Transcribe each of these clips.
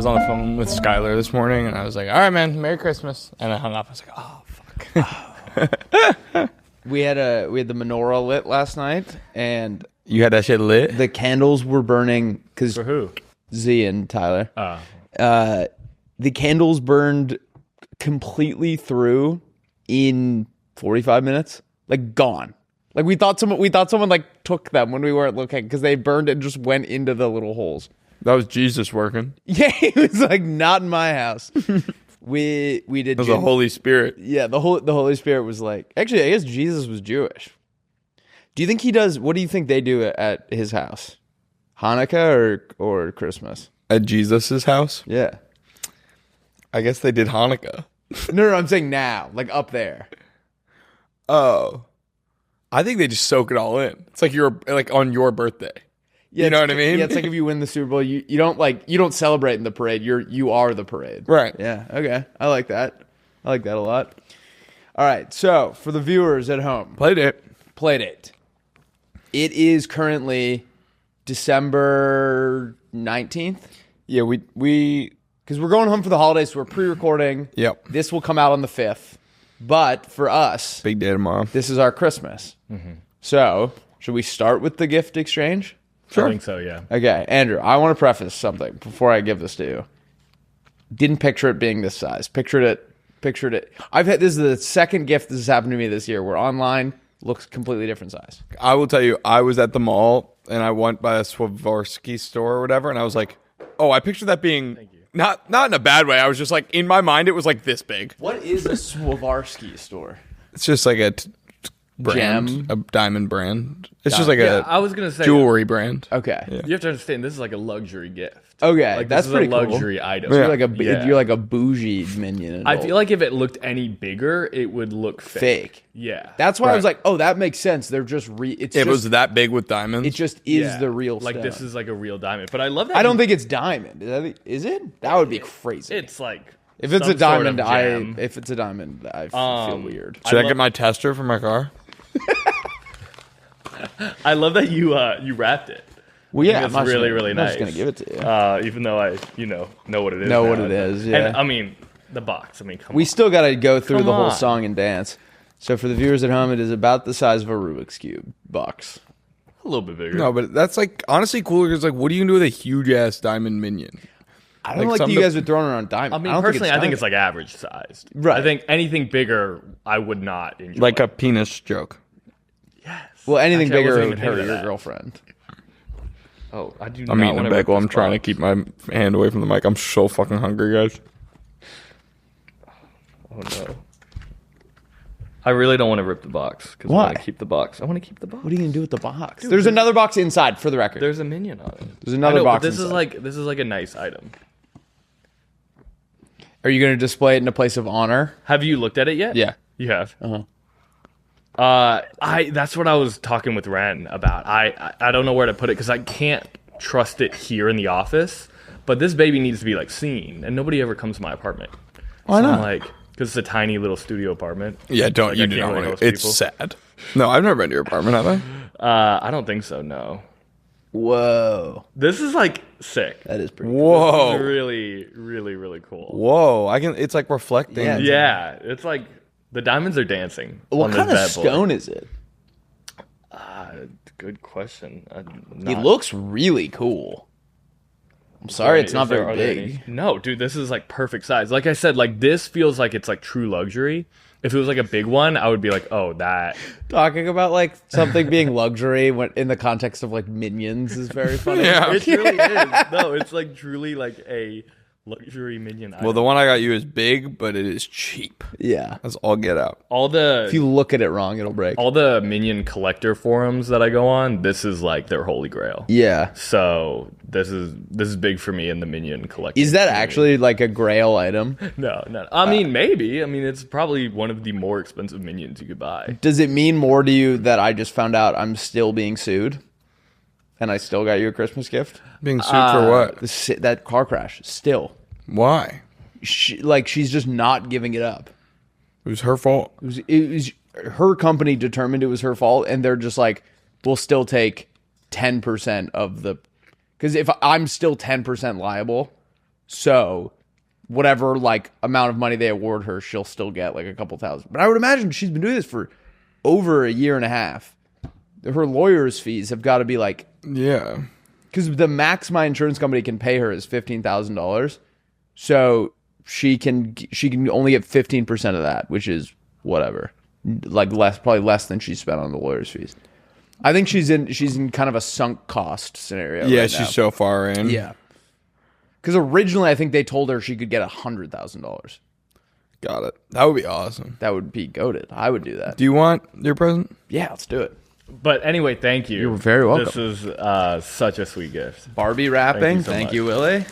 on the phone with Skylar this morning, and I was like, all right, man, Merry Christmas. And I hung up. I was like, oh, fuck. We had the menorah lit last night, and You had that shit lit? the candles were burning because For who? Z and Tyler. Oh. The candles burned completely through in 45 minutes, like gone. Like we thought someone like took them when we weren't looking because they burned and just went into the little holes. That was Jesus working. Yeah, it was like not in my house. We did. It was the Holy Spirit. Yeah, the Holy Spirit was like. Actually, I guess Jesus was Jewish. Do you think he does? What do you think they do at his house? Hanukkah or Christmas? At Jesus' house? Yeah. I guess they did Hanukkah. No, I'm saying now, like up there. Oh. I think they just soak it all in. It's like you're like on your birthday. Yeah, you know what I mean? Yeah, it's like if you win the Super Bowl, you don't celebrate in the parade. You are the parade. Right. Yeah. Okay. I like that. I like that a lot. All right. So for the viewers at home, Playdate. It is currently December 19th. Yeah, we Because we're going home for the holidays, so we're pre-recording. Yep. This will come out on the 5th. But for us, big day tomorrow. this is our Christmas. Mm-hmm. So should we start with the gift exchange? Sure. I think so, yeah. Okay, Andrew, I want to preface something before I give this to you. Didn't picture it being this size. Pictured it. This is the second gift this has happened to me this year where online looks completely different size. I will tell you, I was at the mall and I went by a Swarovski store or whatever, and I was like, oh, I pictured that being not in a bad way. I was just like, in my mind, it was like this big. What is a Swarovski store? It's just like a brand, Gem? a diamond brand. It's just like Yeah, I was going to say, jewelry brand. Okay. Yeah. you have to understand, this is like a luxury gift. Okay, Like, that's this pretty is a cool. luxury item. Yeah. You're like a bougie minion. I feel like if it looked any bigger, it would look fake. Yeah. That's why I was Right. like, oh, that makes sense. They're just It was that big with diamonds. It just is Yeah. the real Like, stuff. this is like a real diamond. But I love that. I don't think it's diamond. Is it? That would be crazy. It's like. If it's some a diamond, sort of gem. if it's a diamond, I feel weird. Should I get my tester for my car? I love that you wrapped it. Well, yeah, It's really, really I'm nice. just gonna give it to you. Even though I, know what it is. Know now. what it is, yeah. And I mean, the box. I mean, come We on. still got to go through Come the whole on. song and dance. So for the viewers at home, it is about the size of a Rubik's Cube box. A little bit bigger. No, but that's like honestly cooler because like, what are you gonna do with a huge ass diamond minion? I don't Like like that you some- guys are throwing around diamond. I mean, don't personally, I think it's diamond. like average sized. Right. I think anything bigger, I would not enjoy. Like a penis joke. Yes. Well, anything Actually, I bigger wasn't would even hurt thinking your of that. girlfriend. Oh, I do. I'm not eating wanna a rip bagel. I'm this trying to box. keep my hand away from the mic. I'm so fucking hungry, guys. Oh no. I really don't want to rip the box because I Why? want to keep the box. I want to keep the box. What are you gonna do with the box? There's another box inside, for the record. There's a minion on it. There's another I know, box But this inside. is like a nice item. Are you gonna display it in a place of honor? Have you looked at it yet? Yeah. You have. Uh-huh. That's what I was talking with Ren about. I don't know where to put it because I can't trust it here in the office. But this baby needs to be like seen, and nobody ever comes to my apartment. Why So I'm not? like, because it's a tiny little studio apartment. Yeah, don't Like, you I do can't not really want host to. It's people. sad. No, I've never been to your apartment, have I? I don't think so. No. Whoa, This is like sick. that is pretty. Cool. Whoa, It's really, really, really cool. whoa! I can. It's like reflecting. Yeah. Yeah, it's like the diamonds are dancing. What on kind of this bad boy. scone is it? Good question. It looks really cool. I'm sorry, it's not very big. No, dude, this is like perfect size. Like I said, like this feels like it's like true luxury. If it was like a big one, I would be like, oh, that. Talking about like something being luxury when in the context of like minions is very funny. Yeah. It really is. No, it's like truly like a luxury minion item. Well, the one I got you is big, but it is cheap. Yeah. That's all get out. all the If you look at it wrong, it'll break. all the minion collector forums that I go on, this is like their holy grail. Yeah. So this is big for me in the minion collector. Is that actually like a grail item? No. I mean, maybe. I mean, it's probably one of the more expensive minions you could buy. Does it mean more to you that I just found out I'm still being sued? And I still got you a Christmas gift? Being sued for what? That car crash. Still. Why? She's just not giving it up. It was her fault. It was her company determined it was her fault, and they're just like, we'll still take 10% of the... Because if I'm still 10% liable So whatever like amount of money they award her, she'll still get like a couple thousand. But I would imagine she's been doing this for over a year and a half. Her lawyer's fees have got to be like, Yeah. because the max my insurance company can pay her is $15,000. So she can only get 15% of that, which is whatever, like probably less than she spent on the lawyer's fees. I think she's in kind of a sunk cost scenario. Yeah, right she's now. so far in. Yeah. Because originally I think they told her she could get $100,000. Got it. That would be awesome. That would be goated. I would do that. Do you want your present? Yeah, let's do it. But anyway, thank you. You're very welcome. This is such a sweet gift. Barbie wrapping. so Thank much. you, Willie.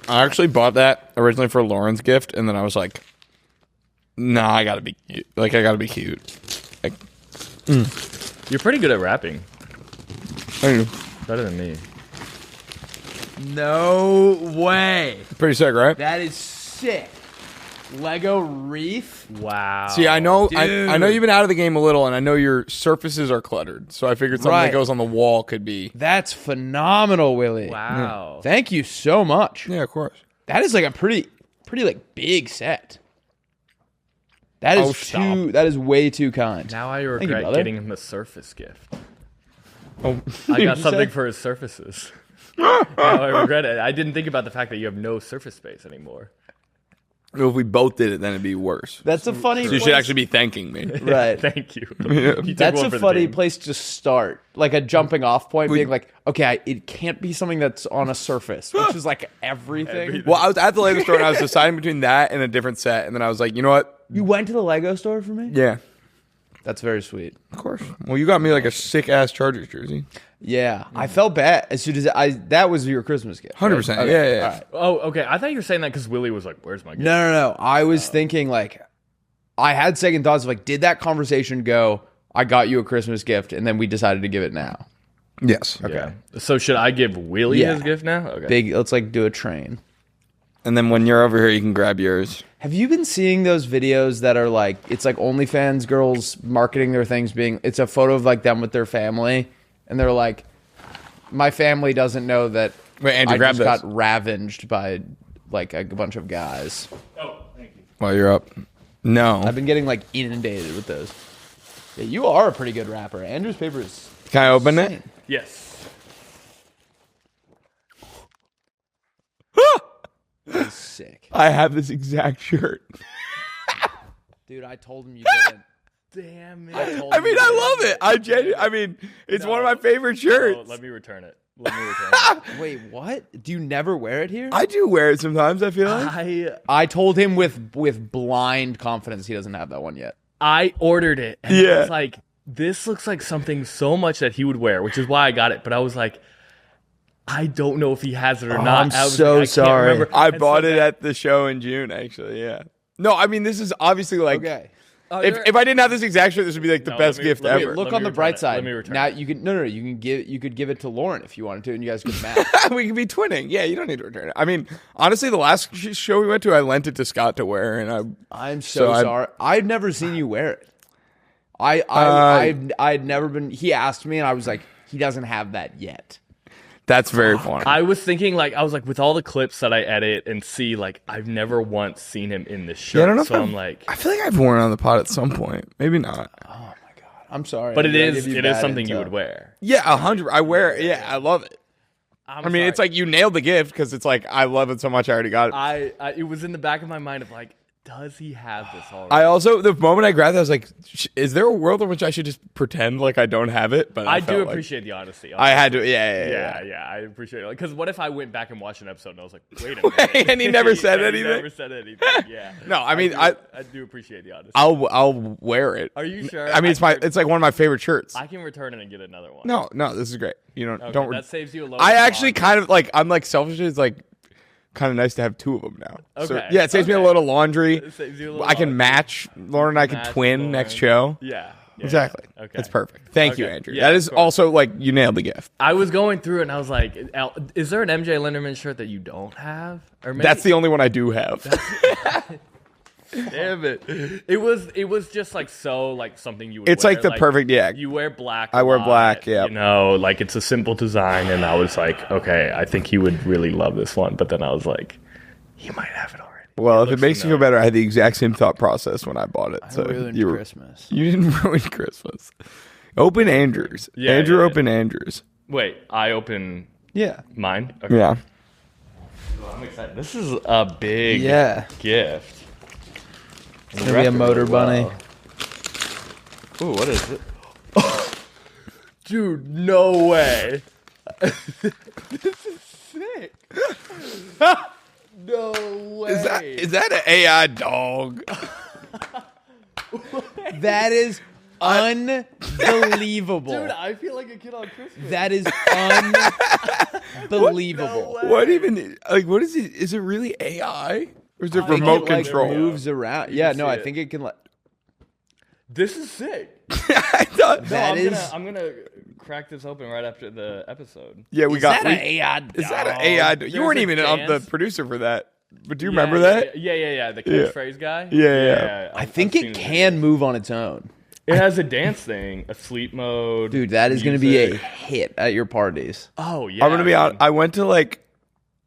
I actually bought that originally for Lauren's gift, and then I was like, nah, I gotta be cute. Like, I gotta be cute. Like, You're pretty good at rapping. I Better than me. No way. pretty sick, right? That is sick. Lego wreath. Wow. See, I know Dude. you've been out of the game a little, and I know your surfaces are cluttered. So I figured something Right. that goes on the wall could be. That's phenomenal, Willie. Wow. Thank you so much. Yeah, of course. That is like a pretty like big set. That is stop. that is way too kind. Now I you, regret brother. getting him a Surface gift. Oh, I got you something say? for his surfaces. Now I regret it. I didn't think about the fact that you have no surface space anymore. if we both did it, then it'd be worse. That's a funny So you should actually be thanking me. right. Thank you. You took That's one a for the funny team. place to start. Like a jumping off point being like, okay, it can't be something that's on a surface, which is like everything. Well, I was at the Lego store, and I was deciding between that and a different set, and then I was like, you know what? You went to the Lego store for me? Yeah, That's very sweet. of course. Well, you got me like a sick ass Chargers jersey. Yeah. I felt bad as soon as that was your Christmas gift. 100%. right? Yeah, yeah. All right. Oh, okay. I thought you were saying that because Willie was like, "Where's my gift?" No. I was thinking like, I had second thoughts of like, did that conversation go, I got you a Christmas gift, and then we decided to give it now? Yes. Okay. So should I give Willie Yeah. his gift now? Okay. Big, let's like do a train. And then when you're over here, you can grab yours. Have you been seeing those videos that are like, it's like OnlyFans girls marketing their things it's a photo of like them with their family, and they're like, my family doesn't know that Wait, Andrew, I grab just this. got ravaged by like a bunch of guys. Oh, thank you. While you're up. No. I've been getting like inundated with those. Yeah, you are a pretty good rapper. Andrew's paper is Can I open insane. it? Yes. That is sick. I have this exact shirt. Dude, I told him you didn't. Damn it. I mean, I love it. I mean, it's one of my favorite shirts. Oh, let me return it. Let me return it. Wait, what? Do you never wear it here? I do wear it sometimes, I feel like. I told him with blind confidence he doesn't have that one yet. I ordered it. And Yeah. I was like, this looks like something so much that he would wear, which is why I got it. But I was like, I don't know if he has it or not. I'm I was so like, I can't sorry. remember. I And bought so it that- at the show in June, actually, yeah. No, I mean, this is obviously like... Okay. Oh, If I didn't have this exact shirt, this would be like the No, best let me- gift let me- ever. Look Let on me the return bright it. side. Let me return now it. you can you could give it to Lauren if you wanted to, and you guys could match. We could be twinning. Yeah, you don't need to return it. I mean, honestly, the last show we went to, I lent it to Scott to wear, and I'm so So sorry. I've never seen you wear it. I'd never been. He asked me, and I was like, he doesn't have that yet. that's very funny. I was thinking, like, I was like, with all the clips that I edit and see, like, I've never once seen him in this shirt. Yeah, I don't know so if I'm like, I feel like I've worn it on the pod at some point. Maybe not. I'm sorry, but it I is give you it is bad something you intel. would wear. Yeah, 100. I wear it. Yeah, I love it. I'm I mean, sorry. it's like you nailed the gift because it's like I love it so much. I already got it. I it was in the back of my mind of like, does he have this already? I also, the moment I grabbed it, I was like, is there a world in which I should just pretend like I don't have it? But I felt do like appreciate the honesty. I had to. Yeah. Yeah, I appreciate it. Because what if I went back and watched an episode and I was like, wait a minute, And he never said And anything? He never said anything. Yeah. No, I mean, I do appreciate the honesty. I'll wear it. Are you sure? I mean, it's like one of my favorite shirts. I can return it and get another one. No, this is great. You don't Okay, don't. that saves you a load. I of actually laundry. kind of like. I'm like selfish. It's like kind of nice to have two of them now. So, Okay, yeah, it saves me a okay. load of laundry. It saves you a little I can laundry. match. Lauren and I can Match twin Lauren. next show. Yeah. Exactly. Okay. It's perfect. Thank you, Okay. Andrew. Yeah, that of is course. also like you nailed the gift. I was going through it and I was like, is there an MJ Linderman shirt that you don't have? Or maybe That's the only one I do have. Damn it! It was just like so like something you would It's wear. like the perfect You wear black. I wear black, yeah. You know, like it's a simple design, and I was like, okay, I think he would really love this one. But then I was like, he might have it already. Well, if it makes you feel better, I had the exact same thought process when I bought it. I ruined Christmas. You didn't ruin Christmas. Open Andrews. Yeah, Andrew yeah. open Andrews. Wait, I open Yeah. mine. Okay. Yeah. Well, I'm excited. This is a big gift. It's gonna be a motor bunny. Ooh, what is it? Dude, no way. This is sick. No way. Is that an AI dog? That is unbelievable. Dude, I feel like a kid on Christmas. That is unbelievable. What even? Like, what is it? Is it really AI? Or is it I think remote it, like, control? moves around. Yeah, no, see I it. think it can. This is sick. I thought. That is. I'm gonna crack this open right after the episode. Yeah, we Is got. that an AI dog? Is that an AI? You There's weren't a even the dance. producer for that. But do you remember that? Yeah. The catchphrase guy. Yeah. I think it can move on its own. It has a dance thing, a sleep mode. Dude, that is going to be a music. hit at your parties. Oh yeah. I'm gonna be honest. I went to like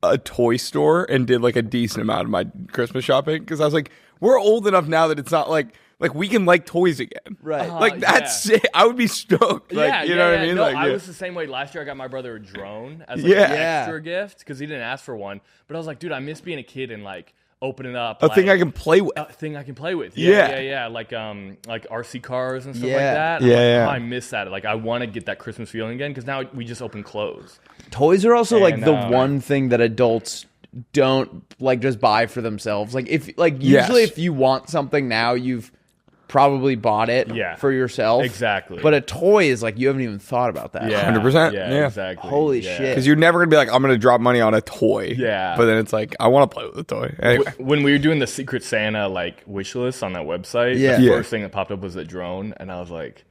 a toy store and did like a decent amount of my Christmas shopping because I was like, we're old enough now that it's not like we can like toys again. Right. Like that's sick. I would be stoked. Like you know what I mean? No, Like I yeah. was the same way. Last year, I got my brother a drone as like Yeah. an Yeah. extra gift because he didn't ask for one. But I was like, dude, I miss being a kid and like opening up a thing I can play with. a thing I can play with. Yeah. Yeah. Like RC cars and stuff Yeah. like that. Yeah, I'm like, yeah. oh, I miss that. Like I want to get that Christmas feeling again because now we just open clothes. Toys are also like And, the one thing that adults don't like just buy for themselves. Like if usually if you want something now, you've probably bought it for yourself. Exactly. But a toy is like you haven't even thought about that. Yeah, 100%. Yeah, Yeah. exactly. Holy Yeah. shit. Because you're never gonna be like, I'm gonna drop money on a toy. Yeah. But then it's like, I want to play with a toy. Anyway. When we were doing the Secret Santa like wish list on that website, Yeah. the Yeah. first thing that popped up was a drone, and I was like,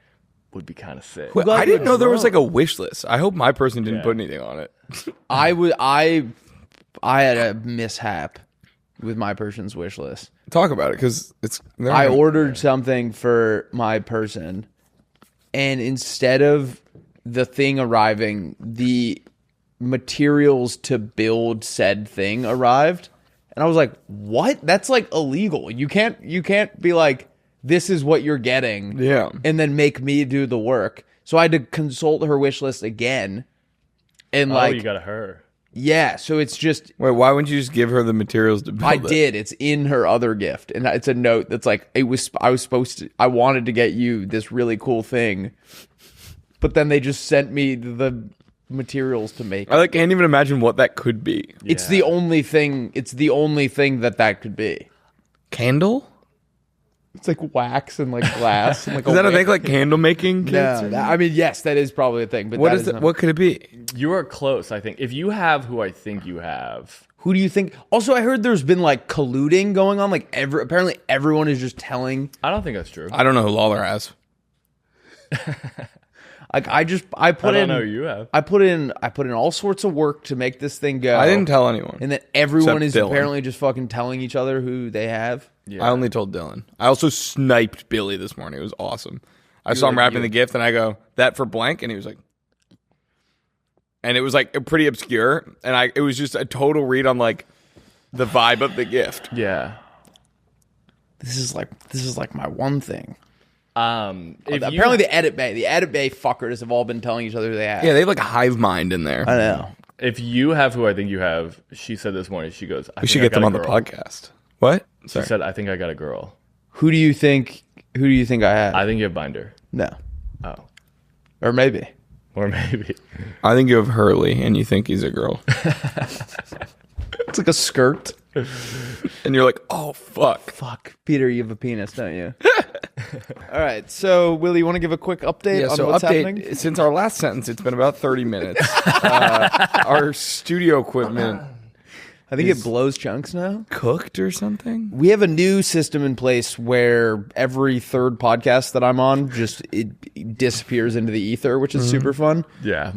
would be kind of sick. Wait, glad I didn't you're know there was drunk. like a wish list. I hope my person didn't Yeah. put anything on it. I had a mishap with my person's wish list. Talk about it because it's. I ordered something for my person, and instead of the thing arriving, the materials to build said thing arrived. And I was like, what? That's like illegal. You can't be like, this is what you're getting. Yeah. And then make me do the work. So I had to consult her wish list again. And Oh, you got a her. yeah, so it's just Wait, why wouldn't you just give her the materials to build I it? did. It's in her other gift, and it's a note that's like, I wanted to get you this really cool thing, but then they just sent me the materials to make. I can't even imagine what that could be. It's the only thing. It's the only thing that could be. Candle? It's like wax and like glass. And like Is that a wick. thing like candle making kits? No, I mean, yes, that is probably a thing. But What that is isn't it? a- What could it be? You are close, I think. If you have who I think you have, Who do you think? Also, I heard there's been like colluding going on. Like apparently everyone is just telling. I don't think that's true. I don't know who Lawler has. Like I put I don't in. know who you have. I put in all sorts of work to make this thing go. I didn't tell anyone. And then everyone Except is Dylan. apparently just fucking telling each other who they have. Yeah. I only told Dylan. I also sniped Billy this morning. It was awesome. I saw him like, wrapping the gift, and I go, "That for blank," and he was like, and it was like pretty obscure, and it was just a total read on like the vibe of the gift. Yeah. This is like my one thing. If you- Apparently the edit bay fuckers have all been telling each other who they have. Yeah, they have like a hive mind in there. I know. if you have who I think you have, she said this morning, she goes, We should get them on the podcast. What? She Sorry. said, I think I got a girl. Who do you think I have? I think you have Binder. No. Oh. Or maybe. Or maybe. I think you have Hurley, and you think he's a girl, It's like a skirt. and you're like, "Oh fuck." Fuck. Peter, you have a penis, don't you? All right. So, Willie, you want to give a quick update on what's happening? Since our last sentence, it's been about 30 minutes. Our studio equipment I think it blows chunks now. cooked or something. We have a new system in place where every third podcast that I'm on it disappears into the ether, which is super fun. Yeah.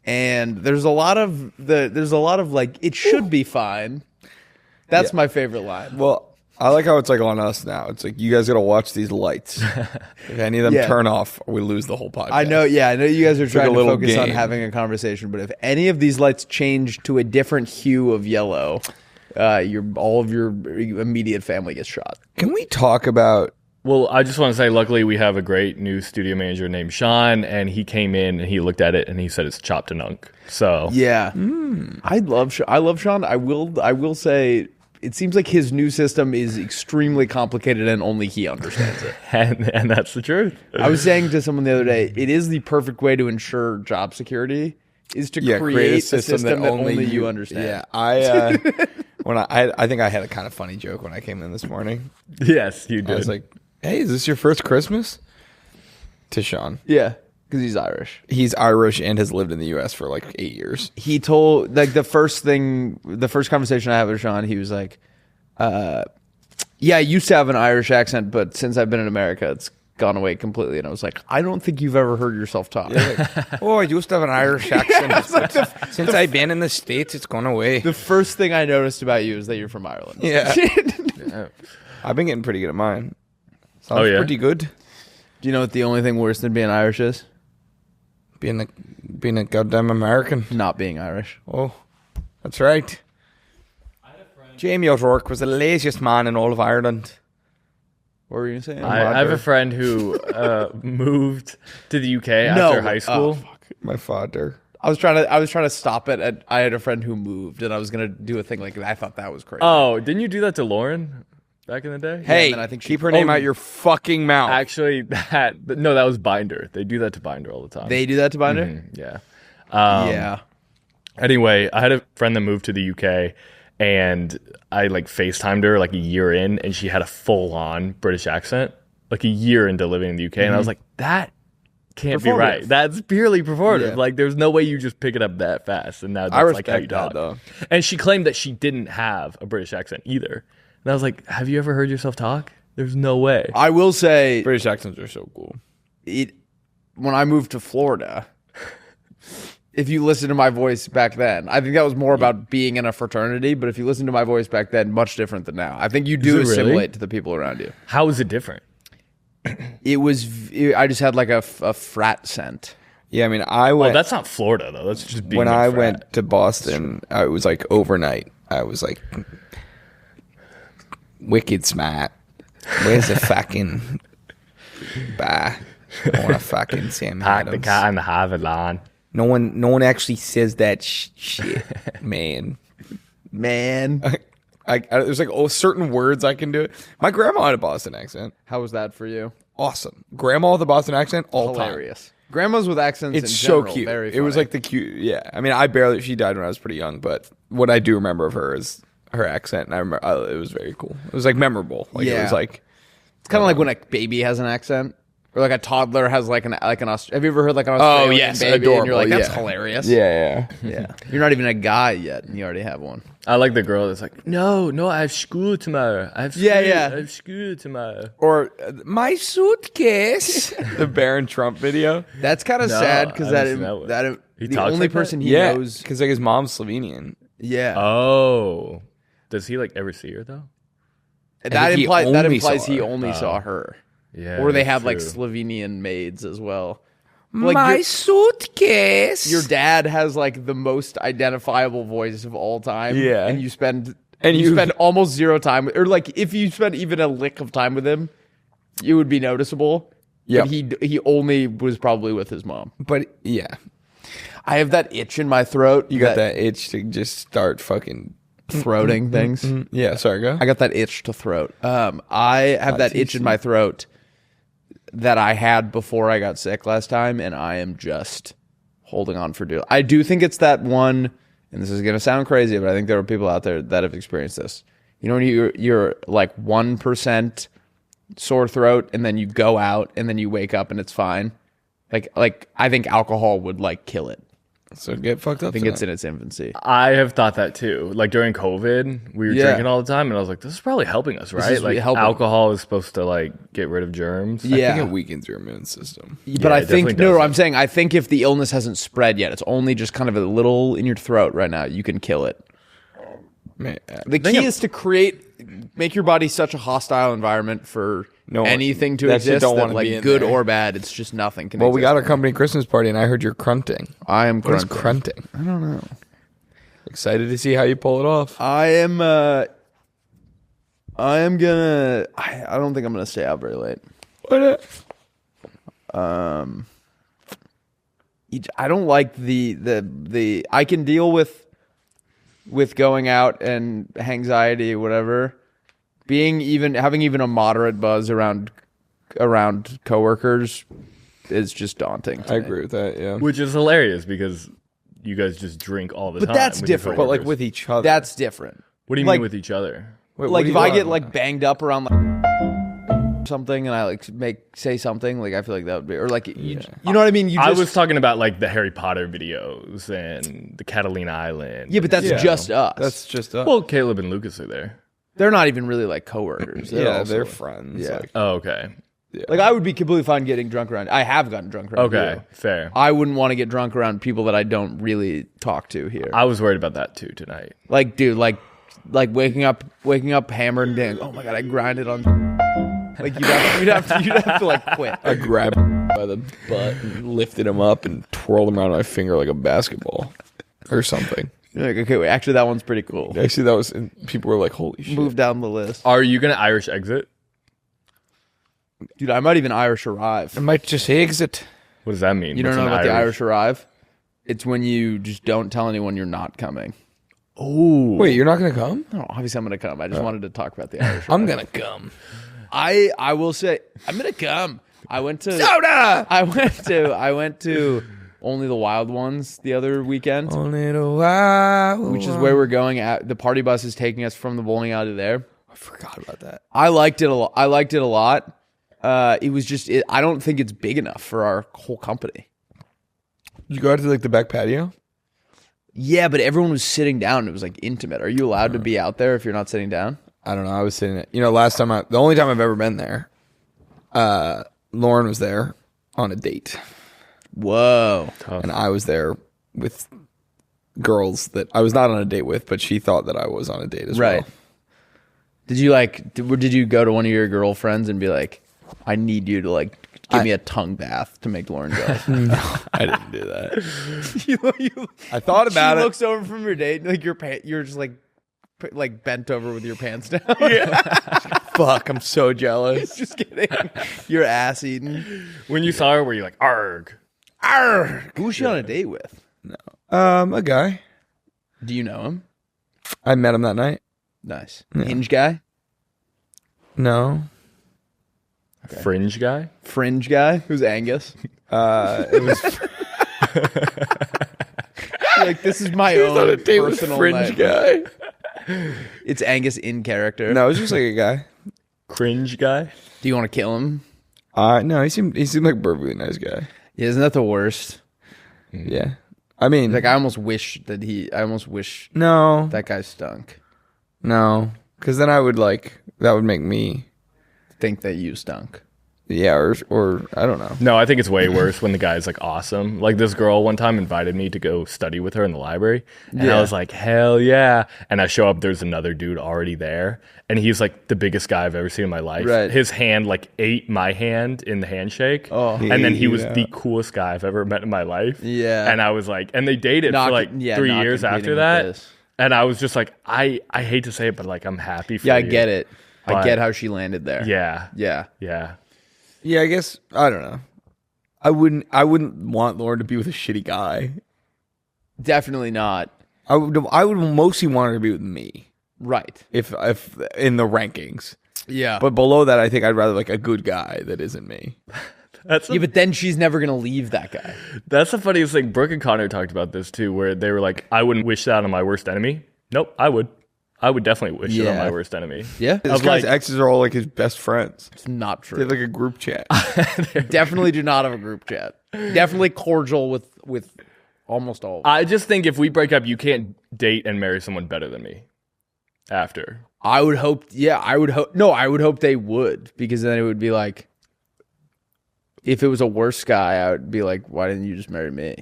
And there's a lot of like it should be fine. That's my favorite line. Well, I like how it's like on us now. It's like you guys got to watch these lights. If any of them turn off, we lose the whole podcast. I know you guys are trying to focus on game. having a conversation, but if any of these lights change to a different hue of yellow, all of your immediate family gets shot. Can we talk about? Well, I just want to say, luckily, we have a great new studio manager named Sean, and he came in and he looked at it and he said it's chopped and unk. So yeah, I love Sean. I will say. It seems like his new system is extremely complicated and only he understands it. and that's the truth. I was saying to someone the other day, it is the perfect way to ensure job security is to create a system that only you understand. Yeah, I think I had a kind of funny joke when I came in this morning. Yes, you did. I was like, "Hey, is this your first Christmas?" To Sean. Yeah, because he's Irish. He's Irish and has lived in the U.S. for like 8 years. He told the first conversation I had with Sean, he was like, yeah, I used to have an Irish accent, but since I've been in America, it's gone away completely. And I was like, I don't think you've ever heard yourself talk. Oh, I used to have an Irish accent. But since I've been in the States, it's gone away. The first thing I noticed about you is that you're from Ireland. Yeah. I've been getting pretty good at mine. Sounds pretty good. Do you know what the only thing worse than being Irish is? Being a goddamn American. Not being Irish. Oh, that's right. Jamie O'Rourke was the laziest man in all of Ireland. What were you saying? I have a friend who moved to the UK after high school. Oh, fuck. My father. I was trying to stop it. I had a friend who moved, and I was gonna do a thing like that. I thought that was crazy. Oh, didn't you do that to Lauren back in the day? Hey, then I think keep her name out your fucking mouth. Actually, that was Binder. They do that to Binder all the time. They do that to Binder? Yeah. Yeah. Anyway, I had a friend that moved to the UK, and I like FaceTimed her like a year in, and she had a full-on British accent, like a year into living in the UK, and I was like, that can't be right. That's purely performative. Yeah. Like, there's no way you just pick it up that fast, and now I that's like how you respect talk. that, though. And she claimed that she didn't have a British accent either, and I was like, have you ever heard yourself talk? There's no way. I will say, British accents are so cool. when I moved to Florida, if you listen to my voice back then, I think that was more about being in a fraternity, but if you listen to my voice back then, much different than now. I think you do it really? assimilate to the people around you. How is it different? I just had like a frat scent. Yeah, I mean, I went. Well, that's not Florida though. That's just being when a I frat. went to Boston, it was like overnight. I was like, wicked smart. Where's the fucking bah? I want to fucking Sam Park the Adams. car on the Harvard line. No one actually says that shit, man. Man, There's like certain words I can do it. My grandma had a Boston accent. how was that for you? Awesome. Grandma with a Boston accent, all time. Hilarious. Grandmas with accents It's in so general, cute. very It was funny. like the cute. Yeah. I mean, she died when I was pretty young, but what I do remember of her is her accent. And I remember it was very cool. It was like memorable. Like it was like, it's kind of like when a baby has an accent. Or like a toddler has like an have you ever heard like an Australian yes, baby adorable, and you're like, that's yeah. hilarious. yeah. Yeah. You're not even a guy yet and you already have one. I like the girl that's like, no, I have school tomorrow. I have school, Yeah, yeah. I have school tomorrow. Or my suitcase. The Baron Trump video. That's kind of No, sad because I haven't seen that one. that He the talks only like that? person he Yeah, knows. because like his mom's Slovenian. Yeah. Oh, does he like ever see her though? that think he implies only saw he her. only saw her. Yeah. Or they that's have like true. Slovenian maids as well. Like My suitcase. your dad has like the most identifiable voice of all time. Yeah. And you spend you- spend almost zero time or like if you spend even a lick of time with him, it would be noticeable. Yeah. But he only was probably with his mom. But yeah, I have that itch in my throat. you got that itch to just start fucking. throating things. Yeah, sorry, go. I got that itch to throat. I have that itch in my throat that I had before I got sick last time, and I am just holding on for dear. I do think it's that one, and this is going to sound crazy, but I think there are people out there that have experienced this. You know, when you're like 1% sore throat, and then you go out, and then you wake up, and it's fine. Like I think alcohol would like kill it. So get fucked up. I think it's in its infancy. I have thought that too. Like during COVID, we were Yeah. drinking all the time, and I was like, "This is probably helping us, right? is Like helping. alcohol is supposed to like get rid of germs." I Yeah. think it weakens your immune system. But Yeah, I it think definitely no, does. I'm saying I think if the illness hasn't spread yet, it's only just kind of a little in your throat right now. You can kill it. Man, The key is to create make your body such a hostile environment for anything to that shit exist don't that wanna be in good there. or bad, it's just nothing can Well, we exist got our there. company Christmas party, and I heard you're crunting. I am What is grunting. crunting? I don't know. Excited to see how you pull it off. I am gonna. I don't think I'm gonna stay out very late. What? I don't like the. I can deal with going out and anxiety, whatever. Having even a moderate buzz around coworkers is just daunting. to I me. agree with that. Yeah, Which is hilarious because you guys just drink all the But time. that's with your different. but like coworkers. with each other. That's different. What do you like- mean with each other? Wait, what Like are if you I talking get like about? banged up around something and I like say something, like I feel like that would be, or like you know what I mean. I was talking about like the Harry Potter videos and the Catalina Island. yeah, but that's Yeah. just us. That's just us. Well, Caleb and Lucas are there. They're not even really like coworkers. yeah, also- they're friends. Yeah. Like, Oh, okay. Like I would be completely fine getting drunk around. I have gotten drunk around. Okay, you. fair. I wouldn't want to get drunk around people that I don't really talk to here. I was worried about that too tonight. Like, dude, like waking up hammered and being, oh my god, I grinded on. Like you'd have to like quit. I grabbed him by the butt and lifted him up and twirled him around my finger like a basketball or something. You're like, okay, wait, actually, that one's pretty cool. Actually, that was. And people were like, "Holy shit!" Move down the list, Are you gonna Irish exit? dude. I might even Irish arrive. I might just exit. What does that mean? You don't What's know an about the Irish arrive? It's when you just don't tell anyone you're not coming. Oh, Wait, you're not gonna come? No, obviously I'm gonna come. I just wanted to talk about the Irish. I'm arrive. gonna come. I will say I'm gonna come. I went to Soda. I went to Only the Wild Ones the other weekend, Only a while. which is where we're going. At the party bus is taking us from the bowling alley there. I forgot about that. I liked it a lot. It was just I don't think it's big enough for our whole company. You go out to like the back patio. Yeah, but everyone was sitting down. It was like intimate. Are you allowed to be out there if you're not sitting down? I don't know. I was sitting. Last time the only time I've ever been there, Lauren was there on a date, Whoa. and I was there with girls that I was not on a date with, but she thought that I was on a date as Right. well. Did you go to one of your girlfriends and be like, I need you to like give me a tongue bath to make Lauren jealous? I didn't do that. I thought about She it. looks over from your date, and like you're just like bent over with your pants down. Fuck, I'm so jealous. Just kidding. Your ass eating. when you saw her, were you like, "Arg"? Who was she on a date with? A guy. Do you know him? I met him that night. Nice. Hinge guy? No. Fringe guy? Fringe guy? Who's Angus? It was Like, this is my on a own date with personal fringe night. guy. It's Angus in character. No, it was just like a guy. Cringe guy? Do you want to kill him? No, he seemed like a perfectly nice guy. Yeah, isn't that the worst? Yeah. I mean, Like, I almost wish that no, that guy stunk. no, because then that would make me, Think that you stunk. yeah, or I don't know. No, I think it's way worse when the guy's like awesome. Like this girl one time invited me to go study with her in the library. And Yeah. I was like, hell yeah. And I show up, there's another dude already there. And he's like the biggest guy I've ever seen in my life. Right. His hand like ate my hand in the handshake. Oh. And then he was Yeah. the coolest guy I've ever met in my life. Yeah. And I was like, and they dated Not- for like yeah, 3 not years competing after with that. this. And I was just like, I hate to say it, but like I'm happy for Yeah, I you. get it. I But- get how she landed there. Yeah. Yeah. Yeah. Yeah, I guess I don't know. I wouldn't want Lauren to be with a shitty guy. Definitely not. I would mostly want her to be with me Right. if in the rankings. Yeah. But below that, I think I'd rather like a good guy that isn't me. That's Yeah, but then she's never going to leave that guy. That's the funniest thing. Brooke and Connor talked about this too, where they were like, I wouldn't wish that on my worst enemy. Nope, I would. I would definitely wish it on Yeah. my worst enemy. Yeah. This Of, guy's like- exes are all like his best friends. It's not They true. have like a group chat. Definitely do not have a group chat. Definitely cordial with almost all of them. I just think if we break up, you can't date and marry someone better than me after. I would hope, I would hope they would, because then it would be like, if it was a worse guy, I would be like, why didn't you just marry me?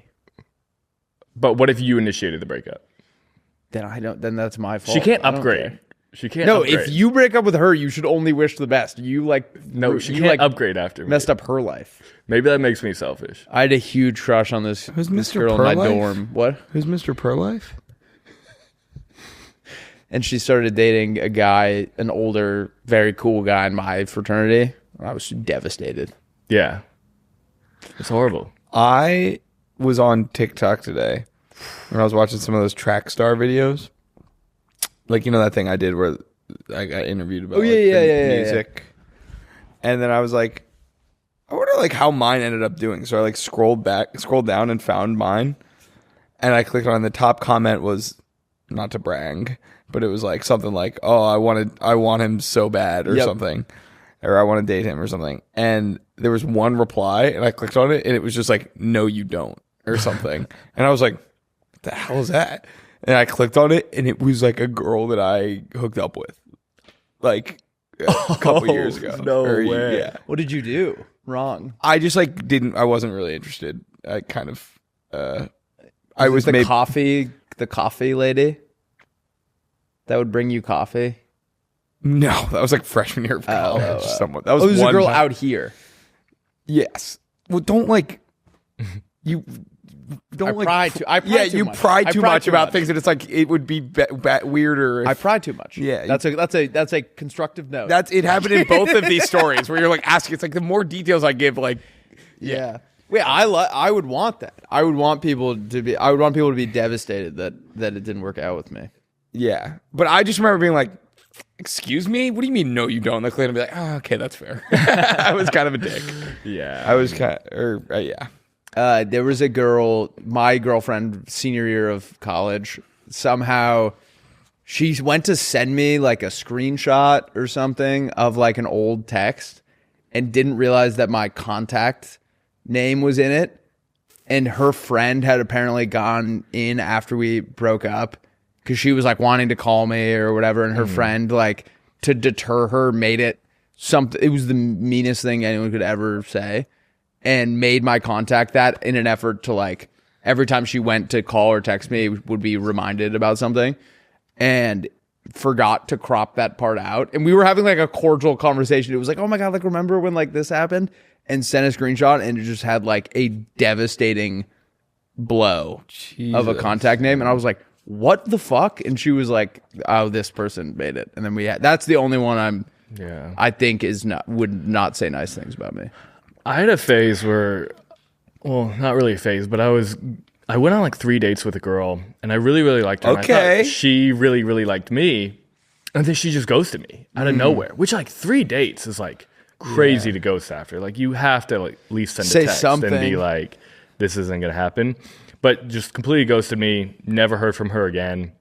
But what if you initiated the breakup? Then then that's my fault. She can't I don't upgrade. care. She can't. No, upgrade. if you break up with her, you should only wish the best. You she you can't upgrade after me. messed up her life. Maybe that makes me selfish. I had a huge crush on this Who's this Mr. girl in my Perlife? dorm. What? Who's Mr. Perlife? And she started dating a guy, an older, very cool guy in my fraternity. I was devastated. Yeah, it's horrible. I was on TikTok today when I was watching some of those track star videos. Like, that thing I did where I got interviewed about music. And then I was like, I wonder like how mine ended up doing. So I like scrolled down and found mine. And I clicked on it, and the top comment was, not to brag, but it was like something like, oh, I want him so bad or something. Or I want to date him or something. And there was one reply and I clicked on it and it was just like, no, you don't or something. And I was like, what the hell is that? And I clicked on it and it was like a girl that I hooked up with like a couple years ago. No way. Yeah. What did you do wrong? I just like I wasn't really interested. I kind of, I was the coffee lady that would bring you coffee. No, that was like freshman year of college. That was There's a one girl time. out here. Yes. Well, don't like you. Don't I like. pry too. I pry Yeah, too you much. pry I too pry much too about much. things, and it's like it would be weirder. If, I pry too much. Yeah. that's a constructive note. That's it. Happened in both of these stories where you're like asking. It's like the more details I give, like yeah. Wait, I would want that. I would want people to be devastated that it didn't work out with me. yeah. But I just remember being like, "Excuse me, what do you mean? No, you don't?" Like, I'd be like, "Oh, okay, that's fair." I was kind of a dick. Yeah, I was kind of, yeah. There was a girl, my girlfriend, senior year of college. Somehow, she went to send me like a screenshot or something of like an old text, and didn't realize that my contact name was in it. And her friend had apparently gone in after we broke up because she was like wanting to call me or whatever, and her friend, like, to deter her, made it something. It was the meanest thing anyone could ever say. And made my contact that in an effort to, like, every time she went to call or text me, would be reminded about something, and forgot to crop that part out. And we were having like a cordial conversation. It was like, oh my God, like, remember when like this happened? And sent a screenshot, and it just had like a devastating blow of a contact name. And I was like, what the fuck? And she was like, oh, this person made it. And then that's the only one I think would not say nice things about me. I had a phase where, well, not really a phase, but I went on like 3 dates with a girl, and I really, really liked her. Okay. And I thought she really, really liked me, and then she just ghosted me out of nowhere. Which, like, 3 dates is like crazy to ghost after. Like, you have to like at least send Say a text something. and be like, this isn't gonna happen. But just completely ghosted me. Never heard from her again,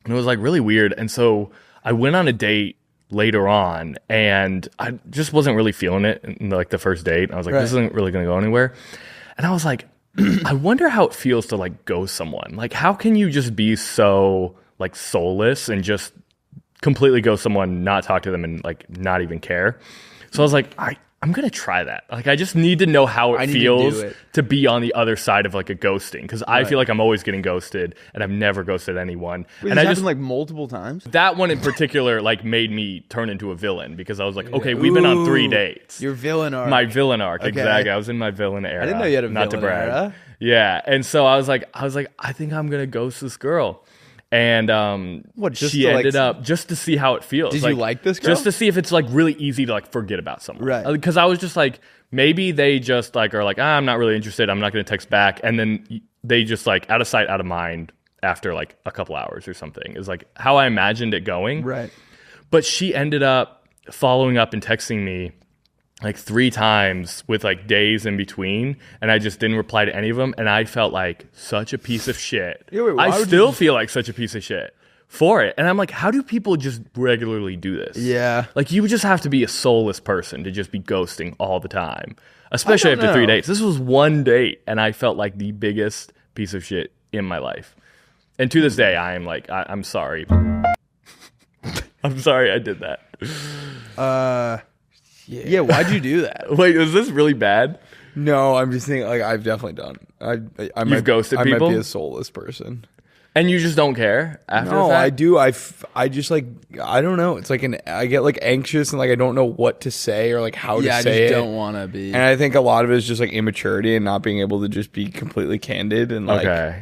and it was like really weird. And so I went on a date later on, and I just wasn't really feeling it in like the first date. I was like, this isn't really going to go anywhere. And I was like, I wonder how it feels to like ghost someone. Like, how can you just be so like soulless and just completely ghost someone, not talk to them, and like not even care? So I was like, I'm going to try that. Like, I just need to know how it feels to be on the other side of like a ghosting. Because I feel like I'm always getting ghosted, and I've never ghosted anyone. Wait, and this I happened like multiple times? that one in particular like made me turn into a villain, because I was like, okay, we've been on 3 dates. Your villain arc. My villain arc, exactly. I was in my villain era. I didn't know you had a not to villain brag. era. Yeah, and so I was like, I think I'm gonna ghost this girl. And just she to, ended like, up just to see how it feels. Did you like this girl? Just to see if it's like really easy to like forget about someone. Right. Because I was just like, maybe they just like are like, I'm not really interested. I'm not gonna text back. And then they just like out of sight, out of mind after like a couple hours or something is like how I imagined it going. Right. But she ended up following up and texting me like 3 times with like days in between, and I just didn't reply to any of them, and I felt like such a piece of shit. Yeah, wait, why I would still you- feel like such a piece of shit for it. And I'm like, how do people just regularly do this? Yeah. Like, you just have to be a soulless person to just be ghosting all the time, especially I don't after 3 know. dates. This was 1 date, and I felt like the biggest piece of shit in my life. And to this day, I am like, I'm sorry. I'm sorry I did that. Yeah, why'd you do that? Wait, is this really bad? No, I'm just thinking like I've definitely done. I might, ghosted I people? might be a soulless person. And you just don't care after the No, fact? I do. I just like, I don't know. It's like I get like anxious and like I don't know what to say or like how to I say just it. don't want to be. And I think a lot of it is just like immaturity and not being able to just be completely candid and like,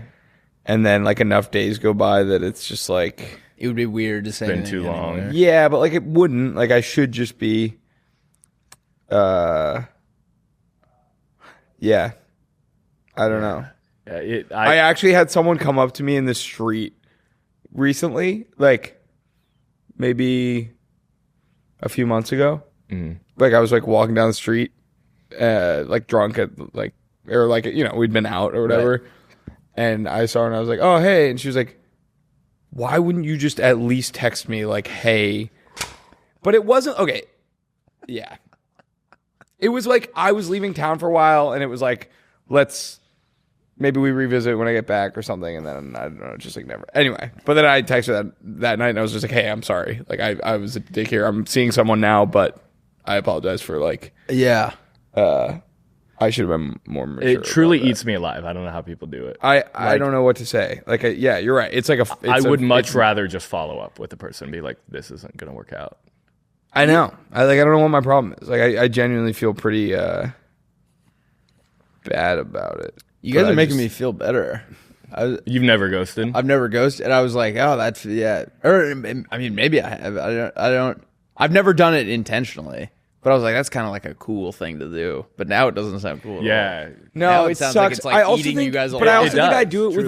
and then like enough days go by that it's just like, it would be weird to say been anything too long. anywhere. yeah, but like it wouldn't. Like I should just be, yeah. I don't know. I actually had someone come up to me in the street recently, like maybe a few months ago. Like I was like walking down the street, like drunk at like, or like, you know, we'd been out or whatever. Right. And I saw her and I was like, oh, hey. And she was like, why wouldn't you just at least text me like, hey? But it wasn't, okay. Yeah. It was like I was leaving town for a while and it was like, maybe we revisit when I get back or something. And then I don't know, just like never. Anyway, but then I texted her that night and I was just like, hey, I'm sorry. Like I was a dick here. I'm seeing someone now, but I apologize for like. Yeah. I should have been more mature. It truly eats me alive. I don't know how people do it. I don't know what to say. Like, yeah, you're right. It's like I would much rather just follow up with the person and be like, this isn't going to work out. I know. I don't know what my problem is. Like, I genuinely feel pretty bad about it. You guys are making me feel better. You've never ghosted? I've never ghosted, and I was like, oh, that's yeah. Or I mean, maybe I have. I don't. I've never done it intentionally, but I was like, that's kind of like a cool thing to do. But now it doesn't sound cool. Yeah. No, now it sounds sucks. like it's like I also eating think, you guys alive. but I also think I does, do it with truly.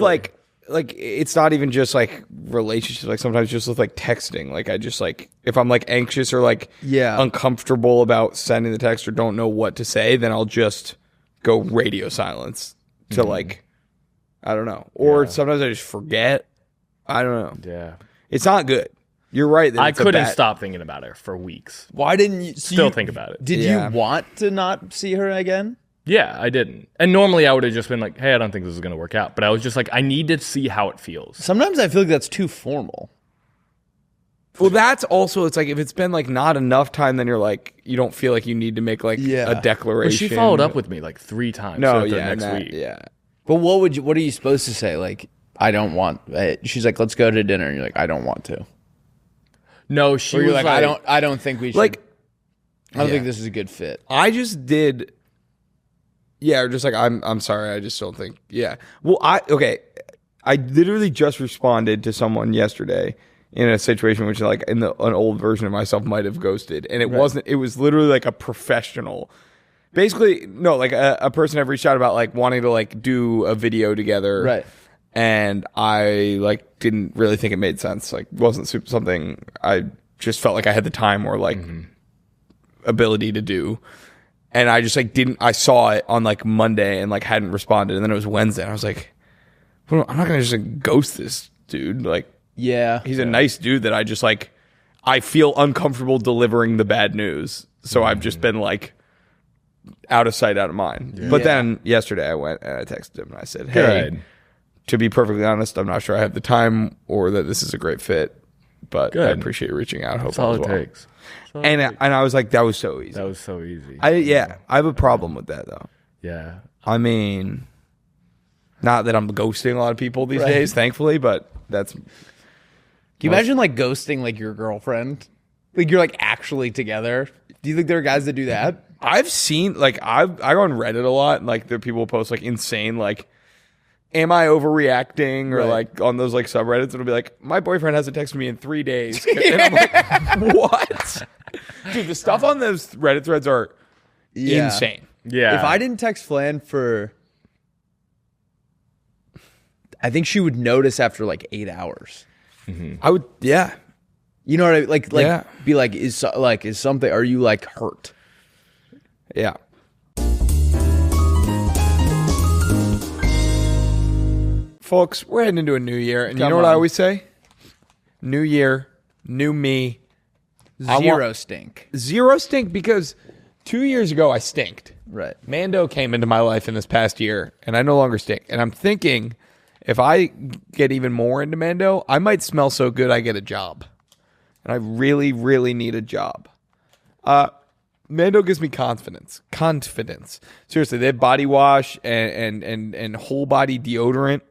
like it's not even just like relationships. Like sometimes just with like texting. Like I just like if I'm like anxious or like uncomfortable about sending the text or don't know what to say, then I'll just go radio silence to like, I don't know. Or sometimes I just forget. I don't know. Yeah. It's not good. You're right. That I couldn't stop thinking about her for weeks. Why didn't you Still think about it? Did you want to not see her again? Yeah, I didn't. And normally I would have just been like, hey, I don't think this is going to work out. But I was just like, I need to see how it feels. Sometimes I feel like that's too formal. Well, that's also, it's like if it's been like not enough time, then you're like, you don't feel like you need to make like a declaration. But she followed up with me like 3 times. Next week. Yeah. But what are you supposed to say? Like, I don't want. She's like, let's go to dinner. And you're like, I don't want to. No, she was like, I don't think we should. Like, I don't think this is a good fit. I just did. Yeah, or just like I'm sorry. I just don't think. Yeah. Well, I literally just responded to someone yesterday in a situation which like an old version of myself might have ghosted, and it wasn't. It was literally like a professional. Basically, no, like a person I've reached out about like wanting to like do a video together, right? And I like didn't really think it made sense. Like wasn't something I just felt like I had the time or like ability to do. And I just like didn't. I saw it on like Monday and like hadn't responded, and then it was Wednesday. And I was like, well, I'm not gonna just like, ghost this dude. Like, he's a nice dude that I just like. I feel uncomfortable delivering the bad news, so I've just been like out of sight, out of mind. Yeah. But then yesterday I went and I texted him and I said, hey, to be perfectly honest, I'm not sure I have the time or that this is a great fit, but I appreciate you reaching out. I hope that's all it well. Takes. And I was like, that was so easy. That was so easy. I have a problem with that though. Yeah. I mean, not that I'm ghosting a lot of people these days, thankfully, but that's. Can you imagine like ghosting like your girlfriend? Like you're like actually together. Do you think there are guys that do that? I've seen like I go on Reddit a lot, and like there people post like insane like, am I overreacting or like on those like subreddits it'll be like my boyfriend hasn't texted me in 3 days, and I'm like, what? Dude, the stuff on those Reddit threads are insane. Yeah. If I didn't text Flan for, I think she would notice after like 8 hours. I would, You know what I mean? Like be like, is something? Are you like hurt? Yeah. Folks, we're heading into a new year, and you know what I always say? New year, new me. Zero stink. Zero stink, because 2 years ago I stinked. Right. Mando came into my life in this past year, and I no longer stink. And I'm thinking, if I get even more into Mando, I might smell so good I get a job. And I really, really need a job. Mando gives me confidence. Seriously, they have body wash and whole body deodorant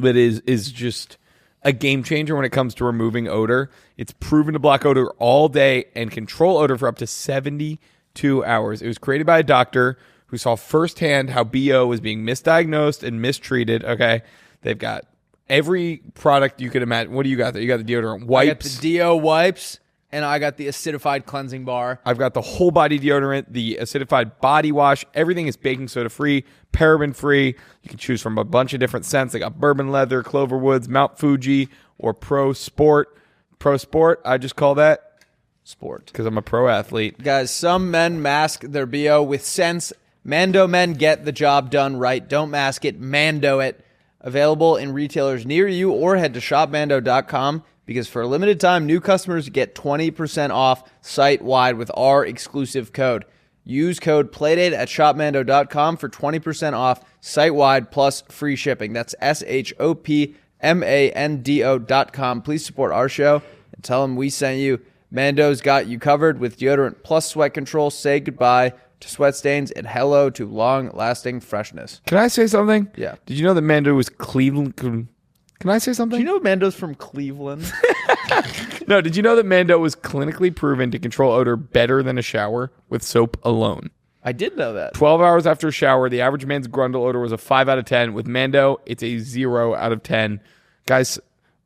that is just a game changer when it comes to removing odor. It's proven to block odor all day and control odor for up to 72 hours. It was created by a doctor who saw firsthand how BO was being misdiagnosed and mistreated. Okay, they've got every product you could imagine. What do you got there? You got the deodorant wipes. I got the Deo wipes, and I got the acidified cleansing bar. I've got the whole body deodorant, the acidified body wash. Everything is baking soda free, paraben free. You can choose from a bunch of different scents. They got bourbon leather, Cloverwoods, Mount Fuji, or Pro Sport. Pro Sport, I just call that Sport. because I'm a pro athlete. Guys, some men mask their BO with sense. Mando men get the job done right. Don't mask it. Mando it. Available in retailers near you, or head to shopmando.com because for a limited time, new customers get 20% off site-wide with our exclusive code. Use code Playdate at shopmando.com for 20% off site-wide plus free shipping. That's shopmando.com. Please support our show and tell them we sent you. Mando's got you covered with deodorant plus sweat control. Say goodbye to sweat stains and hello to long-lasting freshness. Can I say something? Yeah. Did you know that Mando was Cleveland? Can I say something? Do you know Mando's from Cleveland? No, did you know that Mando was clinically proven to control odor better than a shower with soap alone? I did know that. 12 hours after a shower, the average man's grundle odor was a 5 out of 10. With Mando, it's a 0 out of 10. Guys,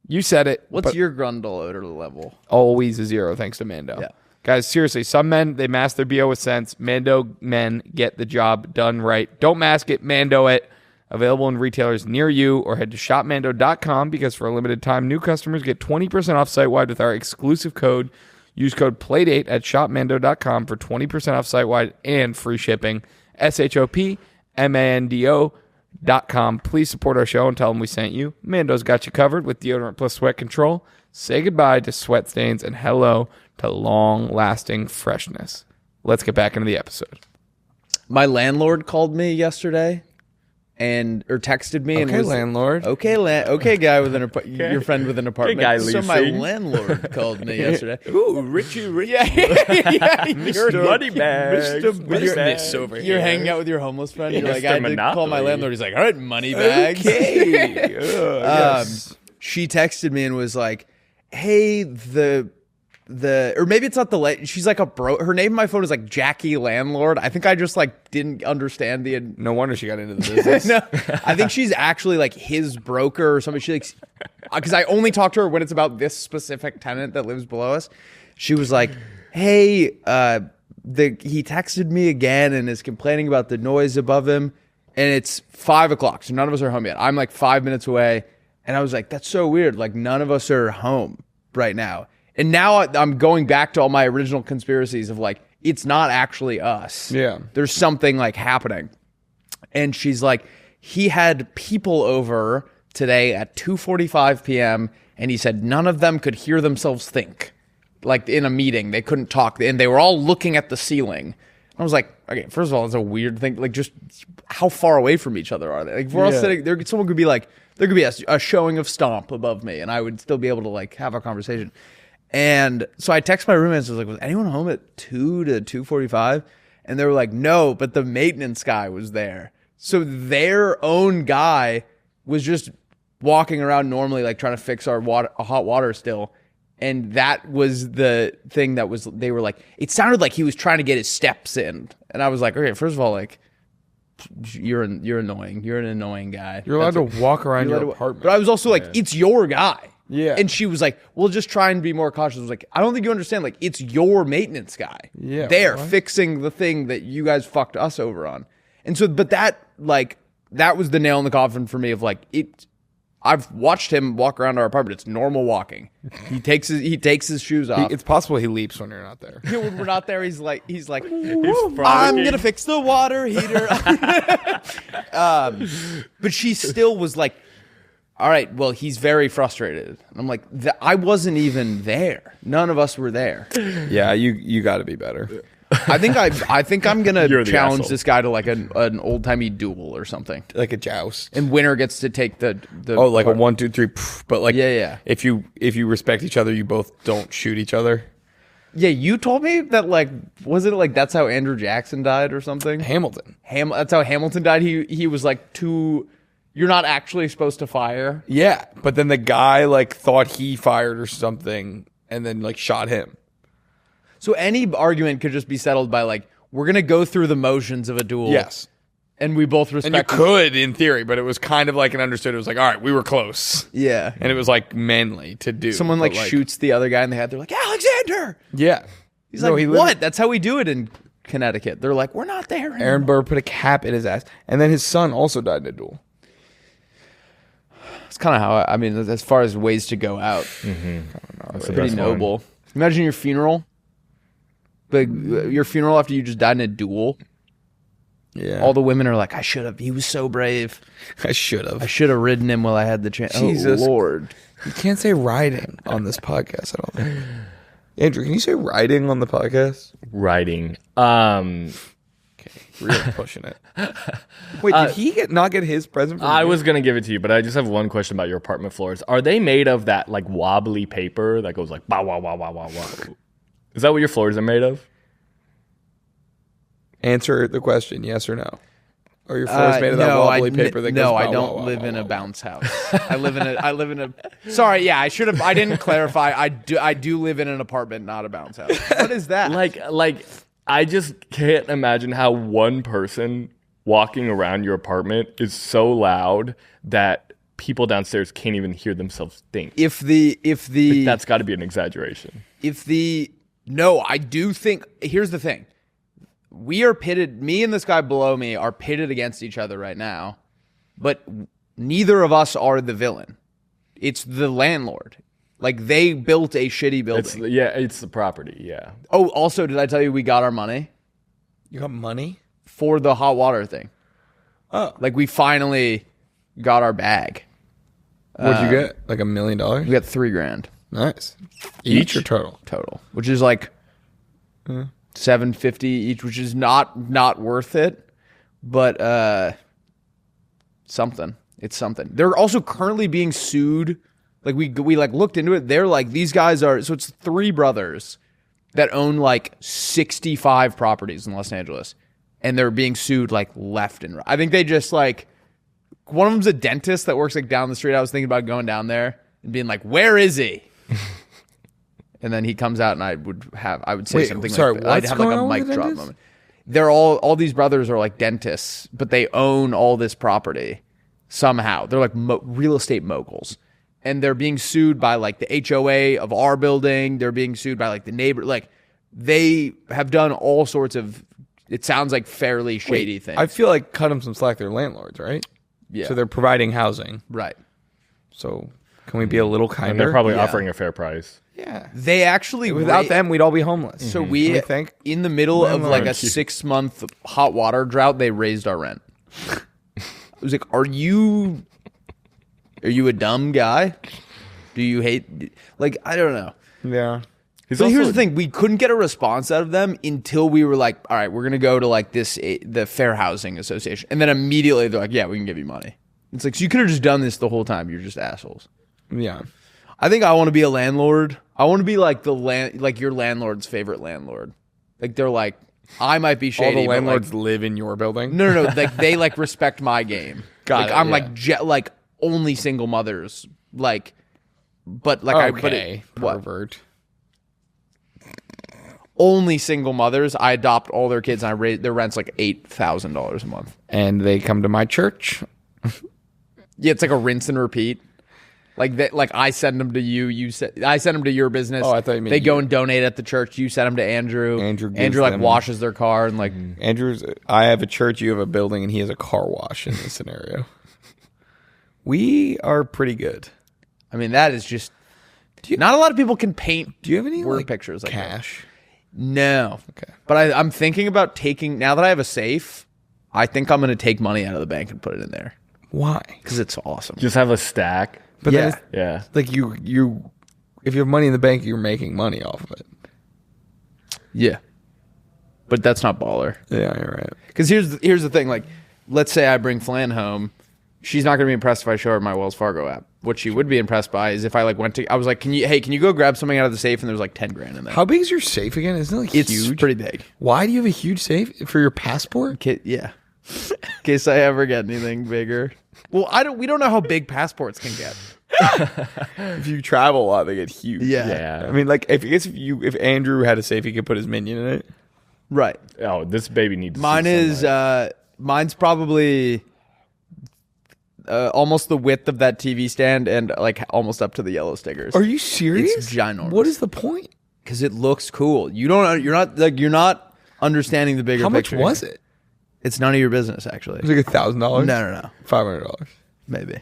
you said it. What's your grundle odor level? Always a 0 thanks to Mando. Yeah. Guys, seriously, some men, they mask their BO with sense. Mando men get the job done right. Don't mask it, Mando it. Available in retailers near you, or head to shopmando.com because for a limited time, new customers get 20% off site-wide with our exclusive code. Use code Playdate at shopmando.com for 20% off site-wide and free shipping. shopmando.com. Please support our show and tell them we sent you. Mando's got you covered with deodorant plus sweat control. Say goodbye to sweat stains and hello to long-lasting freshness. Let's get back into the episode. My landlord called me yesterday or texted me and Okay, was landlord. okay guy with an your friend with an apartment. guy, So my Lucy. landlord called me yesterday. Ooh, Richie. Yeah, Mr. Moneybag. Business over You're here. hanging out with your homeless friend. You're like, Mr. I had to call my Monopoly. landlord. He's like, all right, money bags. Okay. Yes. She texted me and was like, hey, or maybe it's not she's like her name on my phone is like Jackie Landlord. I think I just like didn't understand No wonder she got into the business. No, I think she's actually like his broker or something. She like, because I only talk to her when it's about this specific tenant that lives below us. She was like, hey, he texted me again and is complaining about the noise above him. And it's 5:00, so none of us are home yet. I'm like 5 minutes away. And I was like, that's so weird. Like none of us are home right now. And now I'm going back to all my original conspiracies of like, it's not actually us. Yeah. There's something like happening. And she's like, he had people over today at 2:45 p.m. and he said none of them could hear themselves think. Like in a meeting, they couldn't talk and they were all looking at the ceiling. I was like, okay, first of all, it's a weird thing. Like just how far away from each other are they? Like if we're all sitting there, someone could be like, there could be a showing of Stomp above me and I would still be able to like have a conversation. And so I text my roommates. I was like, was anyone home at 2 to 2:45? And they were like, no, but the maintenance guy was there. So their own guy was just walking around normally, like trying to fix our hot water still. And that was the thing they were like, it sounded like he was trying to get his steps in. And I was like, okay, first of all, like, you're annoying. You're an annoying guy. You're allowed to walk around your apartment. But I was also like, it's your guy. Yeah. And she was like, well, just try and be more cautious. I was like, I don't think you understand. Like, it's your maintenance guy. Yeah. They're what? fixing the thing that you guys fucked us over on. And so, but that was the nail in the coffin for me of like, I've watched him walk around our apartment. It's normal walking. He takes his shoes off. It's possible he leaps when you're not there. When we're not there, he's like, I'm frolicking. gonna fix the water heater. But she still was like, all right, well, he's very frustrated. And I'm like, I wasn't even there. None of us were there. Yeah, you got to be better. I think I'm gonna You're the challenge asshole. this guy to like an old timey duel or something. Like a joust. And winner gets to take the Oh, like a 1, 2, 3. But like, Yeah. If you respect each other, you both don't shoot each other. Yeah, you told me that like, was it like that's how Andrew Jackson died or something? Hamilton. That's how Hamilton died. He was like You're not actually supposed to fire. Yeah, but then the guy like thought he fired or something, and then like shot him. So any argument could just be settled by like, we're gonna go through the motions of a duel. Yes, and we both respect. and you could in theory, but it was kind of like an understood. It was like, all right, we were close. Yeah, and it was like manly to do. Someone like shoots the other guy in the head. They're like, Alexander. Yeah, he's like, what? That's how we do it in Connecticut. They're like, we're not there anymore. Aaron Burr put a cap in his ass, and then his son also died in a duel. It's kind of how I mean, as far as ways to go out, That's pretty noble. Imagine your funeral, but your funeral after you just died in a duel. Yeah, All the women are like, I should have. He was so brave. I should have. I should have ridden him while I had the chance. Jesus. Oh Lord, You can't say riding on this podcast. I don't think. Andrew, can you say riding on the podcast? Writing. Really pushing it. Wait, did he not get his present? From I you? was gonna give it to you, but I just have one question about your apartment floors. Are they made of that like wobbly paper that goes like bow wow wow wow wow wow? Is that what your floors are made of? Answer the question, yes or no. Or your floors made of that wobbly paper that goes No, bow, I wow, don't wow, live wow, in a wow. bounce house. I live in a Sorry, yeah, I should have I didn't clarify. I do live in an apartment, not a bounce house. What is that? Like I just can't imagine how one person walking around your apartment is so loud that people downstairs can't even hear themselves think. if the That's got to be an exaggeration. No, I do think here's the thing. We are pitted, me and this guy below me are pitted against each other right now, but neither of us are the villain. It's the landlord. Like, they built a shitty building. It's the property, yeah. Oh, also, did I tell you we got our money You got money? for the hot water thing? Oh. Like, we finally got our bag. What'd you get? Like $1 million? We got $3,000 Nice. Each or total? total, which is like $750 each, which is not worth it, but something. It's something. They're also currently being sued. Like we like looked into it. They're like, these guys are, so it's 3 brothers that own like 65 properties in Los Angeles, and they're being sued like left and right. I think they just like, one of them's a dentist that works like down the street. I was thinking about going down there and being like, where is he? And then he comes out, and I would say something sorry, like, I'd what's have like going a on with mic the drop dentist? moment. They're all these brothers are like dentists, but they own all this property somehow. They're like real estate moguls, and they're being sued by like the HOA of our building. They're being sued by like the neighbor. Like, they have done all sorts of, it sounds like fairly shady things. I feel like cut them some slack. They're landlords, right? Yeah. So they're providing housing. Right. So can we be a little kinder? And they're probably Yeah. offering a fair price. yeah. They actually Without them, we'd all be homeless. So we think in the middle of like a Landlord. 6-month hot water drought, they raised our rent. I was like, are you a dumb guy? Do you hate, like, I don't know. Yeah. So here's the thing. We couldn't get a response out of them until we were like, all right, we're going to go to like the Fair Housing Association. And then immediately they're like, yeah, we can give you money. It's like, so you could have just done this the whole time. You're just assholes. Yeah. I think I want to be a landlord. I want to be like like your landlord's favorite landlord. Like, they're like, I might be shady. All the but, like, landlords live in your building? No. Like, they like respect my game. Got like, it, I'm yeah. like only single mothers. Like, but like Okay, what? pervert. Only single mothers. I adopt all their kids, and I raise their rent's like $8,000 a month. And they come to my church. Yeah, it's like a rinse and repeat. Like that. Like, I send them to you. I send them to your business. Oh, I thought you meant they go you. and donate at the church. You send them to Andrew. Andrew gives like them- washes their car and like. Andrew's, I have a church, you have a building, and he has a car wash in this scenario. We are pretty good. I mean, that is just. Not a lot of people can paint. Do you have any word like, pictures like that? cash? No. Okay. But I'm thinking about taking, now that I have a safe, I think I'm going to take money out of the bank and put it in there Why? because it's awesome. Just have a stack. But Yeah. then it's, Yeah. like you, if you have money in the bank, you're making money off of it. Yeah. But that's not baller. Yeah, you're right. Because here's the thing. Like, let's say I bring Flan home. She's not going to be impressed if I show her my Wells Fargo app. What she would be impressed by is if I like went to, I was like, can you go grab something out of the safe? And there's like 10 grand in there. How big is your safe again? Isn't it like It's huge? pretty big. Why do you have a huge safe for your passport? Yeah. In case I ever get anything bigger. Well, we don't know how big passports can get. If you travel a lot, they get huge. Yeah. I mean, like if Andrew had a safe, he could put his minion in it. Right. Oh, this baby needs. Mine is. Mine's probably almost the width of that TV stand and like almost up to the yellow stickers. Are you serious? It's ginormous. What is the point? Because it looks cool. You're not understanding the bigger How much picture. was it? It's none of your business, actually. It was like $1,000. No. $500. Maybe.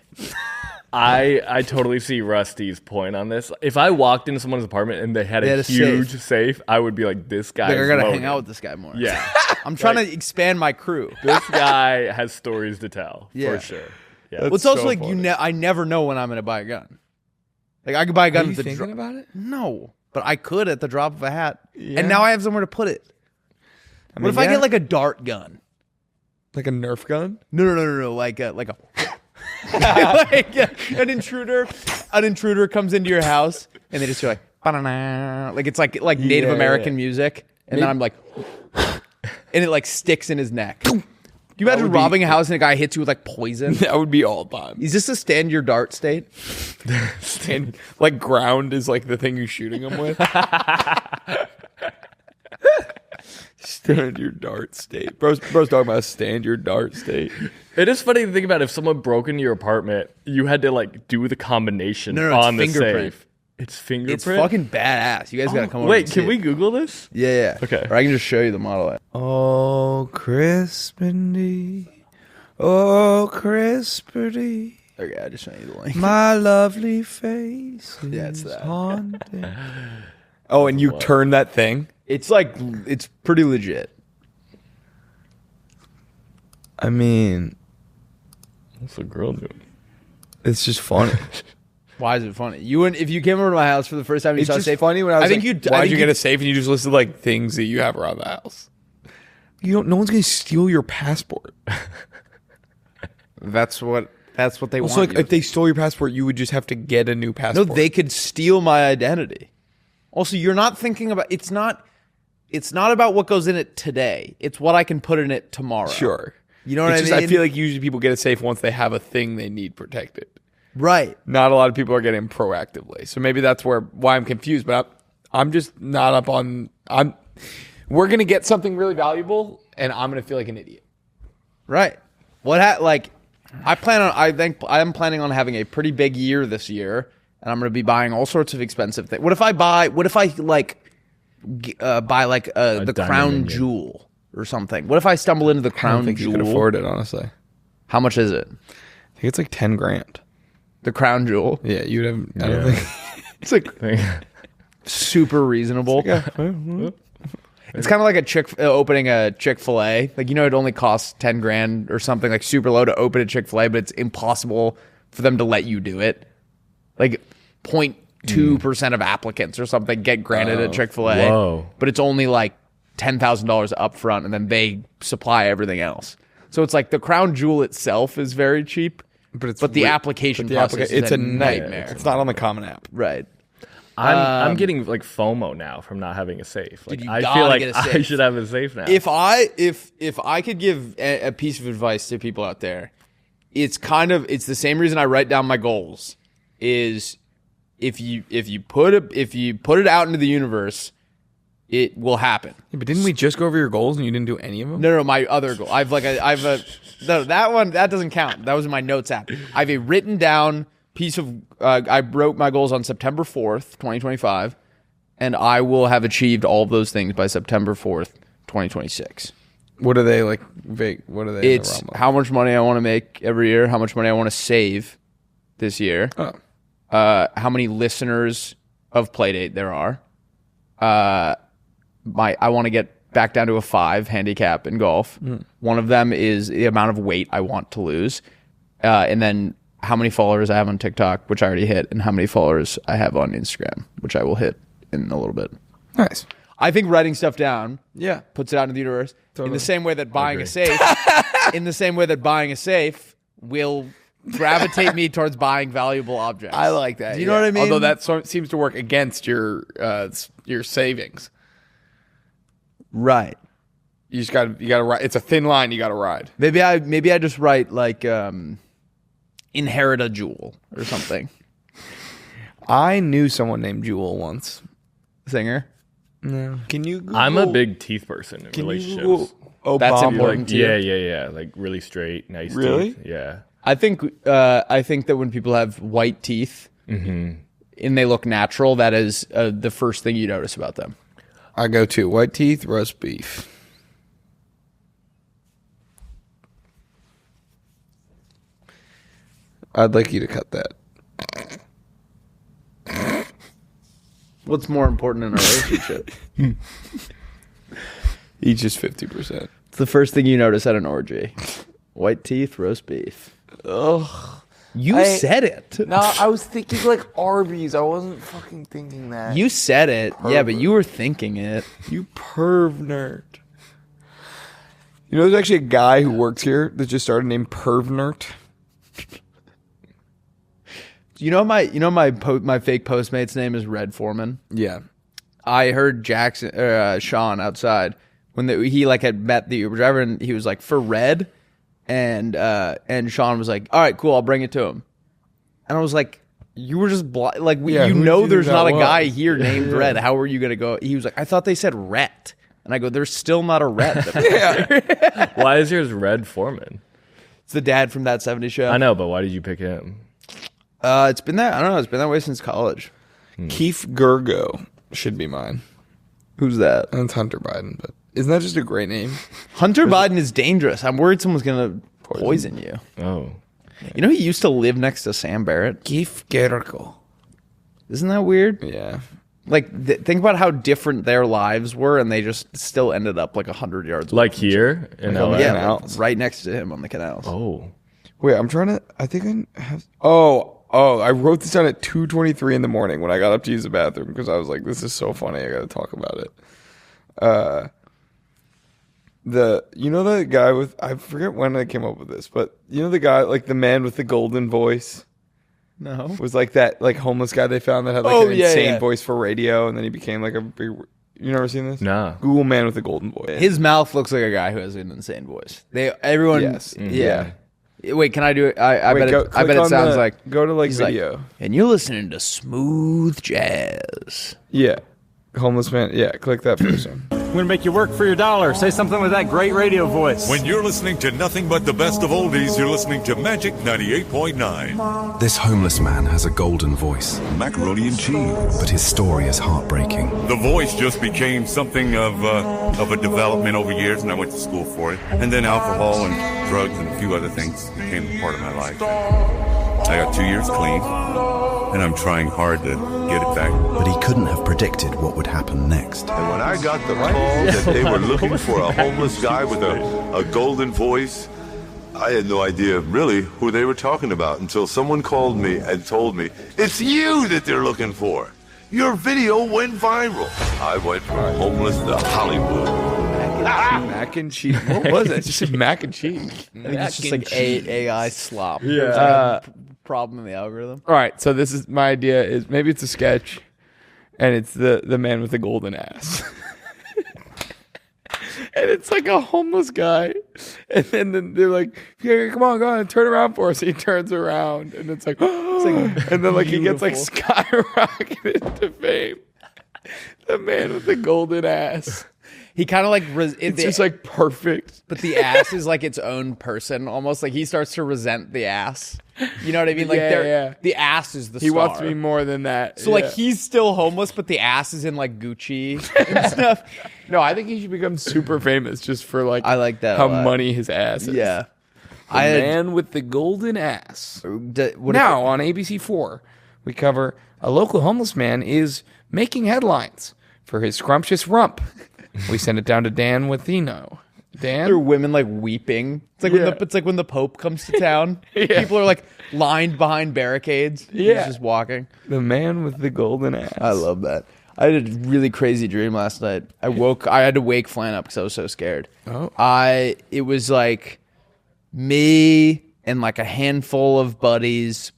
I totally see Rusty's point on this. If I walked into someone's apartment and they had a huge safe, I would be like, this guy They're is gonna loaded. hang out with this guy more. Yeah. I'm trying to expand my crew. This guy has stories to tell, Yeah. for sure. Yeah. Well, it's also so like funny. I never know when I'm gonna buy a gun. Like I could buy a gun Are you at the thinking about it? No, but I could at the drop of a hat. And now I have somewhere to put it. I What if I get like a dart gun? like a Nerf gun? No. Like a like an intruder comes into your house and they just hear like ba-da-na. Like it's like Native Yeah, American yeah. music, and then I'm like, and it like sticks in his neck. Do you imagine would be- robbing a house and a guy hits you with like poison? That would be all time. Is this a stand your dart state? Stand, like ground is like the thing you're shooting them with. Stand your dart state. Bro's talking about stand your dart state. It is funny to think about if someone broke into your apartment, you had to like do the combination No, it's on the fingerprint. safe. It's fingerprint. It's fucking badass. You guys gotta come over. Wait, and can see we it. Google this? Yeah. Okay. Or I can just show you the model. Oh, crispity. Oh, crispity. Okay, I just sent you the link. My lovely face. Yeah, it's that. Haunted. Oh, and you turn that thing? It's like it's pretty legit. I mean, What's the girl doing? it's just funny. Why is it funny? If you came over to my house for the first time, and you It's saw a just safe. funny when I was think like, you. why'd you get a safe? And you just listed like things that you have around the house. No one's going to steal your passport. That's what they Also, want. like, you if they stole your passport, you would just have to get a new No, passport. they could steal my identity. Also, you're not thinking about it's not about what goes in it today. It's what I can put in it tomorrow. Sure. You know what It's I mean? I feel like usually people get a safe once they have a thing they need protected. Right. Not a lot of people are getting proactively. So maybe that's why I'm confused. But I'm just not up on. We're gonna get something really valuable, and I'm gonna feel like an idiot. Right. I'm planning on having a pretty big year this year, and I'm going to be buying all sorts of expensive things. What if I buy the diamond crown minion. jewel or something? What if I stumble into the I don't crown think jewel? you can afford it, honestly. I How much is it? think it's like 10 grand. The crown jewel. Yeah, you'd have. I Yeah. don't think. It's like super reasonable. It's kind of like opening a Chick-fil-A. Like, it only costs 10 grand or something, like super low to open a Chick-fil-A, but it's impossible for them to let you do it. Like 0.2% of applicants or something get granted a Chick-fil-A. Whoa. But it's only like $10,000 up front, and then they supply everything else. So it's like the crown jewel itself is very cheap, but the application process it's is a a nightmare. nightmare. It's not on the common app. Right. I'm getting like FOMO now from not having a safe. Like you I gotta feel like get a I safe. should have a safe now. If I could give a piece of advice to people out there, it's the same reason I write down my goals. Is if you put it out into the universe, it will happen. Yeah, but didn't we just go over your goals and you didn't do any of them? No, my other goal. No, that one that doesn't count. That was in my notes app. I have a written down piece of. I wrote my goals on September 4th, 2025, and I will have achieved all of those things by September 4th, 2026. What are they like? Vague. What are they? It's how much money I want to make every year, how much money I want to save this year, Oh. how many listeners of Playdate there are. I want to get back down to a 5 handicap in golf. One of them is the amount of weight I want to lose, and then how many followers I have on TikTok, which I already hit, and how many followers I have on Instagram, which I will hit in a little bit. Nice. I think writing stuff down Yeah. puts it out into the universe in Totally. the same way that buying a safe will gravitate me towards buying valuable objects. I like that. Do you know what I mean? Although that seems to work against your savings. Right. You gotta ride. It's a thin line you gotta ride. Maybe I just write like inherit a jewel or something. I knew someone named Jewel once. Singer. No. Can you Google? I'm a big teeth person in Can you relationships. Google That's Obama? important. Like, to you? yeah. Like really straight, nice Really? teeth. Yeah. I think that when people have white teeth and they look natural, that is the first thing you notice about them. I go to white teeth, roast beef. I'd like you to cut that. What's more important in a relationship? Each is 50%. It's the first thing you notice at an orgy. White teeth, roast beef. Ugh. You said it. No, I was thinking like Arby's. I wasn't fucking thinking that. You said it. Yeah, but you were thinking it. You perv nerd. You know, there's actually a guy who works here that just started named Perv Nerd. My fake Postmate's name is Red Foreman. Yeah. I heard Sean outside when he like had met the Uber driver, and he was like, for Red, and Sean was like, all right, cool, I'll bring it to him. And I was like, you were just there's not a guy here named Red. How are you gonna go? He was like, I thought they said Rhett, and I go, there's still not a Rhett. Why is yours Red Foreman? It's the dad from That 70s Show. I know, but why did you pick him? It's been that. I don't know. It's been that way since college. Keith Gergo should be mine. Who's that? That's Hunter Biden, but isn't that just a great name? Hunter Biden is dangerous. I'm worried someone's gonna poison you. Oh. You know, he used to live next to Sam Barrett. Keith Gergo. Isn't that weird? Yeah. Like, think about how different their lives were, and they just still ended up like 100 yards away. Like here in LA? Yeah, canals. right next to him on the canals. Oh. Wait, I'm trying to. I think I have. I wrote this down at 2:23 in the morning when I got up to use the bathroom because I was like, "This is so funny. I got to talk about it." The guy with, I forget when I came up with this, but you know the guy, like the man with the golden voice, No. was like that like homeless guy they found that had like an insane voice for radio, and then he became like a big. You never seen this? Nah. Google man with the golden voice. His mouth looks like a guy who has an insane voice. Everyone. Yes. Yeah. Wait, can I do it? I Wait, bet it sounds like. Go to like he's video. Like, and you're listening to smooth jazz. Yeah. Homeless man. Yeah, click that first one. I'm going to make you work for your dollar. Say something with that great radio voice. When you're listening to nothing but the best of oldies, you're listening to Magic 98.9. This homeless man has a golden voice, Macaroni and cheese. but his story is heartbreaking. The voice just became something of a development over years, and I went to school for it. And then alcohol and drugs and a few other things became a part of my life. I got 2 years clean, and I'm trying hard to get it back. But he couldn't have predicted what would happen next. And when I got the call that they were looking for a homeless guy with a golden voice, I had no idea really who they were talking about until someone called me and told me, it's you that they're looking for. Your video went viral. I went from homeless to Hollywood. Mac and cheese. What was it? It just said mac and cheese. I think it's just like AI slop. Yeah. There's like a problem in the algorithm. All right, so this is my idea. Is maybe it's a sketch, and it's the man with the golden ass, and it's like a homeless guy, and then they're like, "Yeah, come on, go on, turn around for us." He turns around, and it's like and then like he gets like skyrocketed to fame. The man with the golden ass. He kind of like It's just like perfect. but the ass is like its own person, almost like he starts to resent the ass. You know what I mean? Like Yeah. the ass is the He star. wants to be more than that. So like he's still homeless, but the ass is in like Gucci and stuff. no, I think he should become super famous just for like I like that a how lot. money his ass is. Yeah. The man with the golden ass. Now on ABC4, we cover a local homeless man is making headlines for his scrumptious rump. We send it down to Dan Withino. Dan? there are women like weeping. It's like when the Pope comes to town. People are like lined behind barricades. Yeah. He's just walking. The man with the golden ass. I love that. I had a really crazy dream last night. I had to wake Flan up because I was so scared. Oh. It was like me and like a handful of buddies.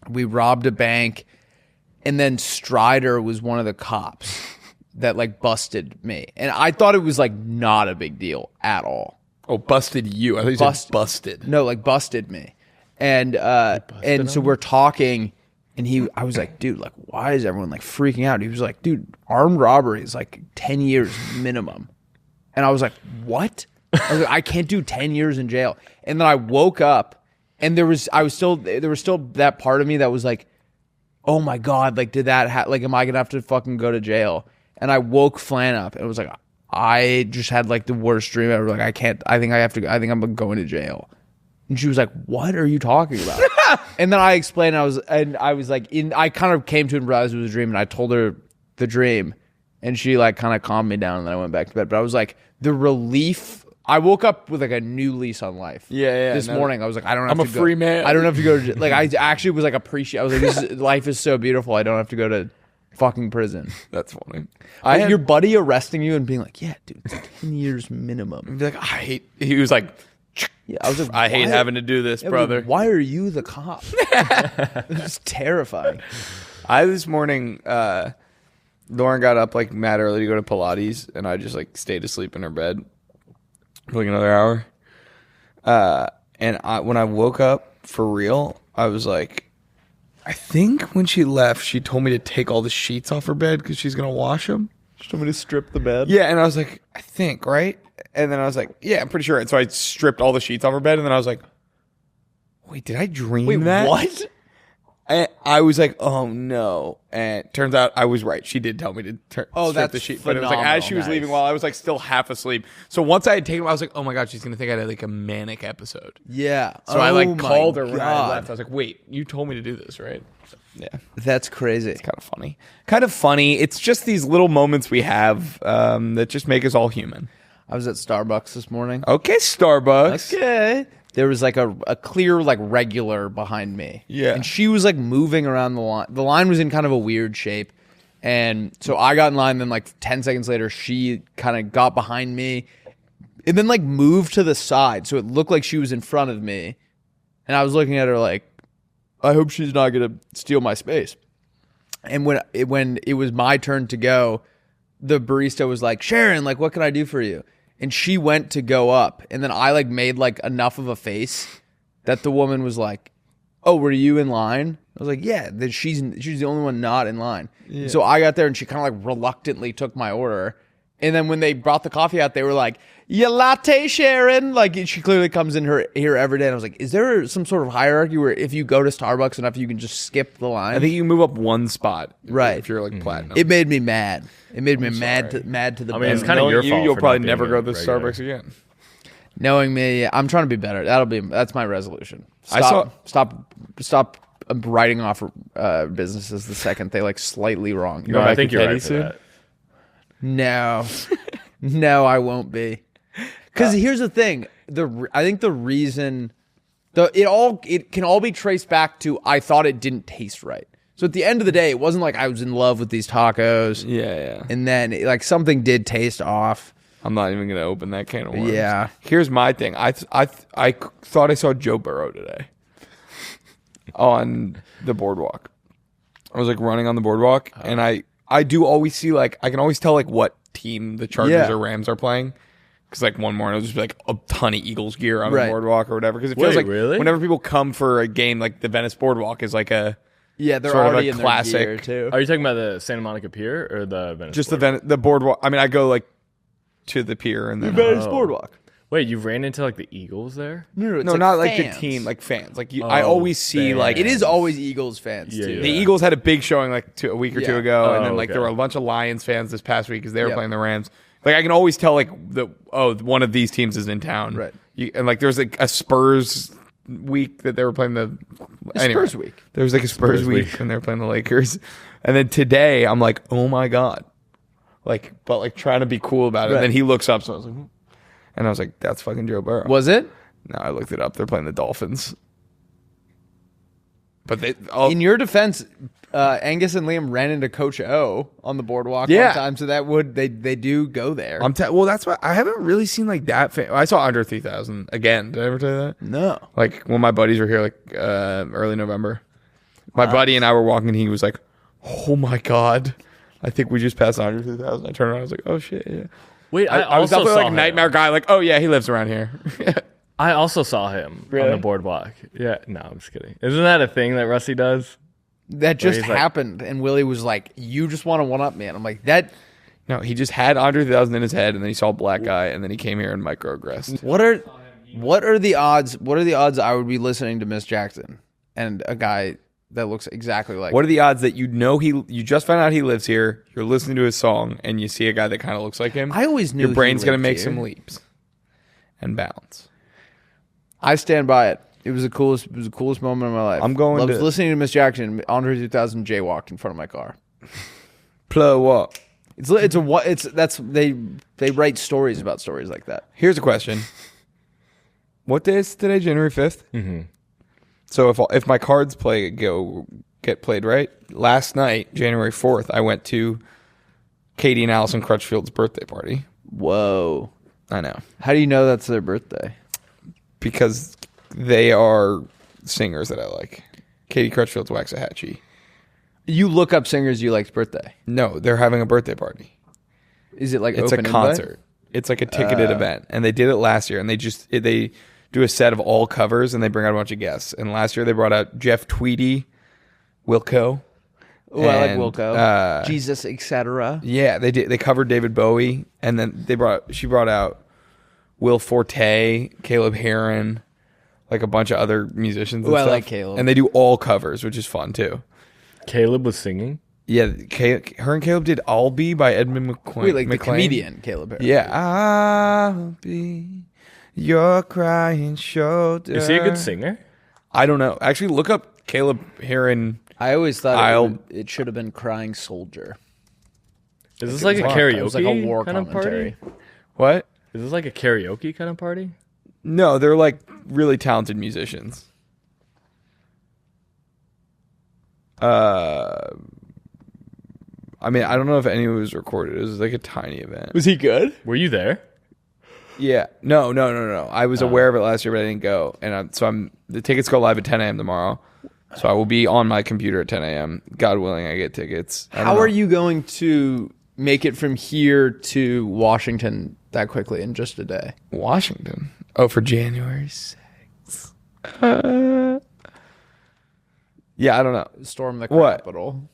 We robbed a bank, and then Strider was one of the cops that like busted me. And I thought it was like not a big deal at all. Oh, busted you. I thought you said busted. No, like busted me. and so we're talking, and I was like, dude, like, why is everyone like freaking out? He was like, dude, armed robbery is like 10 years minimum. And I was like, what? I was like, I can't do 10 years in jail. And then I woke up, and there was still that part of me that was like, oh my God, like, did that like, am I gonna have to fucking go to jail? And I woke Flan up, and it was like, I just had like the worst dream ever. Like, I think I'm going to jail. And she was like, what are you talking about? And then I explained, I was like, I kind of came to and realized it was a dream, and I told her the dream, and she like kind of calmed me down, and then I went back to bed. But I was like, the relief, I woke up with like a new lease on life. Yeah. This morning, I was like, I'm a free man. I don't have to go to, like, I actually was like, I was like, life is so beautiful. I don't have to go to fucking prison. That's funny. Your buddy arresting you and being like, yeah, dude, it's 10 years minimum. Be like, he was like, yeah, I was like, I hate having to do this, brother. Like, why are you the cop? It's terrifying. This morning, Lauren got up like mad early to go to Pilates, and I just like stayed asleep in her bed for like another hour. And when I woke up for real, I was like, I think when she left, she told me to take all the sheets off her bed because she's gonna wash them. She told me to strip the bed. Yeah, and I was like, I think, right? And then I was like, yeah, I'm pretty sure. And so I stripped all the sheets off her bed, and then I was like, wait, did I dream that? What? And I was like, oh no. And it turns out I was right. She did tell me to strip that's the sheet. But it was like as she was leaving while I was like still half asleep. So once I had taken them, I was like, oh my God, she's going to think I had like a manic episode. Yeah. So I like called her when I left. I was like, wait, you told me to do this, right? Yeah. That's crazy. It's kind of funny. It's just these little moments we have that just make us all human. I was at Starbucks this morning. Okay, Starbucks. Okay. There was like a clear like regular behind me. Yeah. And she was like moving around the line. The line was in kind of a weird shape. And so I got in line, then like 10 seconds later, she kind of got behind me and then like moved to the side. So it looked like she was in front of me. And I was looking at her like, I hope she's not going to steal my space. And when it was my turn to go, the barista was like, Sharon, like, what can I do for you? And she went to go up, and then I like made like enough of a face that the woman was like, "Oh, were you in line?" I was like, "Yeah." Then she's the only one not in line. Yeah. So I got there, and she kind of like reluctantly took my order. And then when they brought the coffee out, they were like, "Ya latte, Sharon." Like she clearly comes in here every day. And I was like, "Is there some sort of hierarchy where if you go to Starbucks enough, you can just skip the line?" I think you can move up one spot, right? If you're like platinum. It made me mad. It made me mad to the. I mean, it's kind of your fault. You'll for probably not never being go to Starbucks again. Knowing me, I'm trying to be better. That's my resolution. Stop writing off businesses the second they like slightly wrong. No, I think you're right for that. No, no, I won't be. Because here's the thing: I think the reason it can all be traced back to I thought it didn't taste right. So at the end of the day, it wasn't like I was in love with these tacos. Yeah. And then like something did taste off. I'm not even gonna open that can of worms. Yeah. Here's my thing. I thought I saw Joe Burrow today on the boardwalk. I was like running on the boardwalk, and I do always see like I can always tell like what team the Chargers or Rams are playing. Because like one morning, it'll just be like a ton of Eagles gear on the boardwalk or whatever. Because it feels like whenever people come for a game, like the Venice Boardwalk is like a they're sort already of a in classic. their gear too. Are you talking about the Santa Monica Pier or the Venice? Just boardwalk? the boardwalk. I mean, I go like to the pier and then Venice Boardwalk. Wait, you ran into like the Eagles there? No, not like like fans. the team, like fans. Like I always see fans. like It is always Eagles fans too. the Eagles had a big showing like a week or two ago, and then like okay. there were a bunch of Lions fans this past week because they were playing the Rams. Like I can always tell like one of these teams is in town, right? And like there's like a Spurs week that they were playing Spurs week. There was like a Spurs week when they were playing the Lakers, and then today I'm like, oh my God, like but like trying to be cool about it. And then he looks up, so I was like, and I was like, that's fucking Joe Burrow. Was it? No, I looked it up. They're playing the Dolphins. But in your defense, Angus and Liam ran into Coach O on the boardwalk one time, so that they do go there. Well, that's why I haven't really seen like that. I saw Under 3000 again. Did I ever tell you that? No. Like when my buddies were here, like early November, my buddy and I were walking. And he was like, "Oh my God, I think we just passed Under 3000." I turned around. I was like, "Oh shit, yeah." Wait, I was also definitely saw like a nightmare guy. Like, oh yeah, he lives around here. I also saw him on the boardwalk. Yeah, no, I'm just kidding. Isn't that a thing that Rusty does? That just he's like- happened, and Willie was like, "You just want to one up me," and I'm like, "That." No, he just had Andre 3000 in his head, and then he saw a black guy, and then he came here and microaggressed. What are the odds? What are the odds I would be listening to Miss Jackson and a guy that looks exactly like? What are the odds that you just found out he lives here, you're listening to his song, and you see a guy that kind of looks like him? I always knew your brain's he gonna lived make here. some leaps and bounce. I stand by it. It was the coolest. It was the coolest moment of my life. I'm going I was to- listening to Miss Jackson. Andre 2000 jaywalked in front of my car. Plug what? They write stories about stories like that. Here's a question. What day is today? January 5th? Mm-hmm. So if my cards get played right, last night, January 4th, I went to Katie and Allison Crutchfield's birthday party. Whoa! I know. How do you know that's their birthday? Because they are singers that I like. Katie Crutchfield's Waxahachie. You look up singers you like's birthday. No, they're having a birthday party. Is it like It's a open concert. invite? It's like a ticketed event, and they did it last year. And they do a set of all covers, and they bring out a bunch of guests. And last year they brought out Jeff Tweedy, Wilco. Oh, I like and, Wilco. Jesus, etc. Yeah, they did. They covered David Bowie, and then she brought out Will Forte, Caleb Heron, like a bunch of other musicians. And Ooh, I stuff. like Caleb. And they do all covers, which is fun too. Caleb was singing. Yeah, her and Caleb did "I'll Be" by Edmund McQueen. Wait, like the McLean. comedian Caleb Harris. Yeah, I'll be your crying shoulder. Is he a good singer? I don't know. Actually, look up Caleb Heron. I always thought I'll- it should have been Crying Soldier. Is this like a fun. karaoke It was like a war kind of commentary. party? What? Is this like a karaoke kind of party? No, they're like really talented musicians. I mean, I don't know if any of it was recorded. It was like a tiny event. Was he good? Were you there? Yeah. No. I was aware of it last year, but I didn't go. And the tickets go live at 10 a.m. tomorrow. So I will be on my computer at 10 a.m. God willing, I get tickets. How are you going to make it from here to Washington that quickly in just a day? Washington. Oh, for January 6th. Yeah, I don't know. Storm the What? Capitol.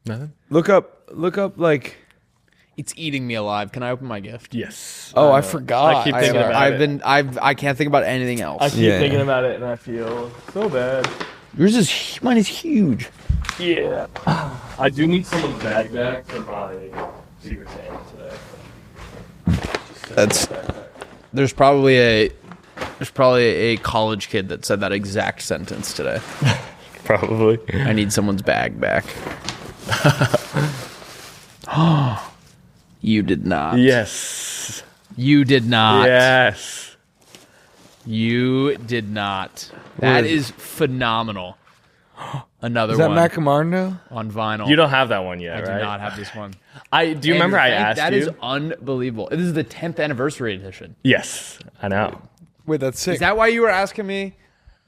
Nothing. Look up like. It's eating me alive. Can I open my gift? Yes. Oh, I forgot. I keep thinking about it. I can't think about anything else. I keep Yeah. thinking about it and I feel so bad. Mine is huge. Yeah. I do need someone's bag back for my Secret Santa today. There's probably a college kid that said that exact sentence today. Probably. I need someone's bag back. You did not. Yes. You did not. Yes. You did not. That is phenomenal. Another Is that one Matt Camardo? on vinyl. You don't have that one I yet, do right? not have this one. Do you remember I asked that you? is unbelievable. This is the 10th anniversary edition. Yes, I know. Wait, that's sick. Is that why you were asking me?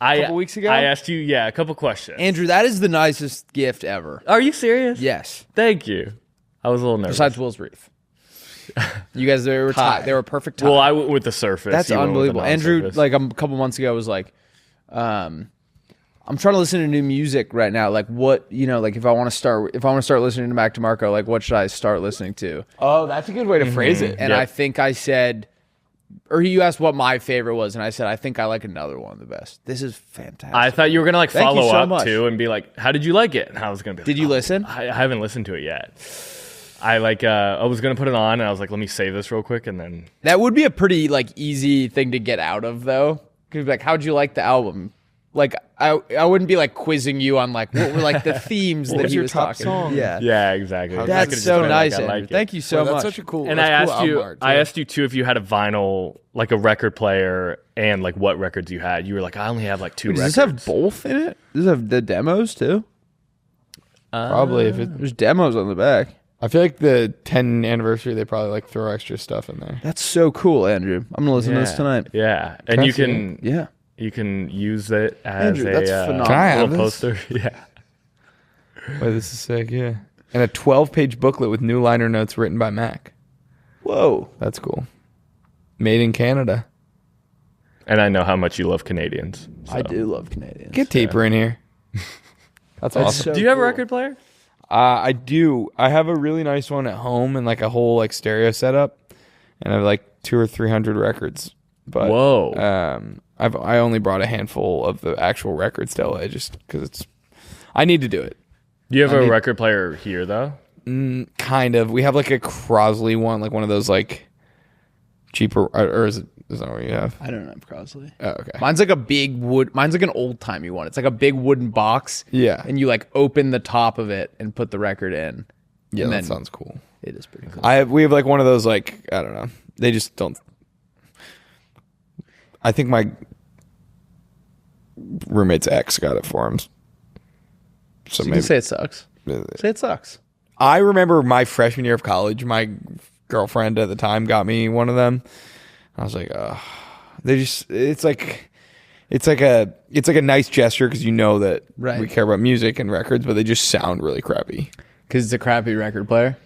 Couple weeks ago? I asked you, a couple questions. Andrew, that is the nicest gift ever. Are you serious? Yes. Thank you. I was a little nervous. Besides Will's wreath. You guys, they were they were a perfect tie. Well, I went with the Surface. That's You went with the unbelievable. Andrew, non-Surface. like a couple months ago, was like, I'm trying to listen to new music right now. Like, what, like if I want to start listening to Mac DeMarco, like what should I start listening to? Oh, that's a good way to phrase it. And Yep. I think I said, or you asked what my favorite was, and I said I think I like another one the best. This is fantastic. I thought you were gonna like Thank you follow so up much. too and be like, "How did you like it?" And I was gonna be. Like, Did you listen? I haven't listened to it yet. I was gonna put it on, and I was like, "Let me save this real quick," and then That would be a pretty like easy thing to get out of though. Cause like, how'd you like the album? Like, I wouldn't be like quizzing you on like what were like the themes that was he your was top talking. song? Yeah, yeah, exactly. I could've that's just so been nice. Like, I Andrew. like it. Thank you so That's much. such a cool. And that's I cool asked album you, art, I too. asked you too if you had a vinyl, like a record player, and like what records you had. You were like, I only have like two Does records. this have both in it? Does this have the demos too? Probably if it. There's demos on the back. I feel like the 10 anniversary, they probably like throw extra stuff in there. That's so cool, Andrew. I'm gonna listen to this tonight. Yeah, and I you see can Yeah. you can use it as Andrew, that's a phenomenal. Can I have little this? poster. Yeah. Wait, this is sick. Yeah, and a 12-page booklet with new liner notes written by Mac. Whoa. That's cool. Made in Canada. And I know how much you love Canadians. So. I do love Canadians. Get Taper in here. That's awesome. so Do you have a cool. record player? I do. I have a really nice one at home and like a whole like stereo setup, and I have like 200 or 300 records. But Whoa. I only brought a handful of the actual records to LA just because I need to do it. Do you have a record player here though? Kind of. We have like a Crosley one, like one of those like cheaper, or is that what you have? I don't know, Crosley. Oh, okay. Mine's like a big wood. Mine's like an old timey one. It's like a big wooden box. Yeah. And you like open the top of it and put the record in. Yeah, and that then sounds cool. It is pretty cool. We have like one of those like, I don't know. They just don't. I think my roommate's ex got it for him. So you maybe can say it sucks. Say it sucks. I remember my freshman year of college, my girlfriend at the time got me one of them. I was like, they just, it's like a nice gesture because you know that Right. we care about music and records, but they just sound really crappy. Because it's a crappy record player.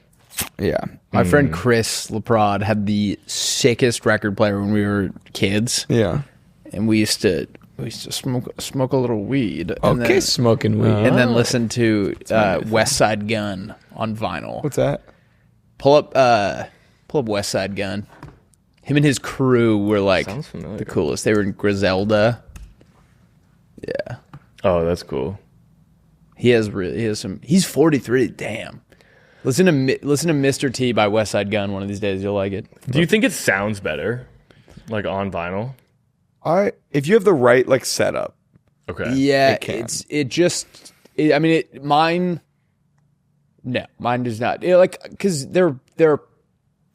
Yeah. My friend Chris Leprod had the sickest record player when we were kids. Yeah. And we used to smoke a little weed. And Okay, then, smoking weed. and then listen to West Side Gun on vinyl. What's that? Pull up West Side Gun. Him and his crew were like Sounds familiar. the coolest. They were in Griselda. Yeah. Oh, that's cool. He has some. He's 43. Damn. Listen to Mr. T by West Side Gun one of these days. You'll like it. Do you think it sounds better, like on vinyl? If you have the right like setup. Okay. Yeah, It can. Mine does not. Because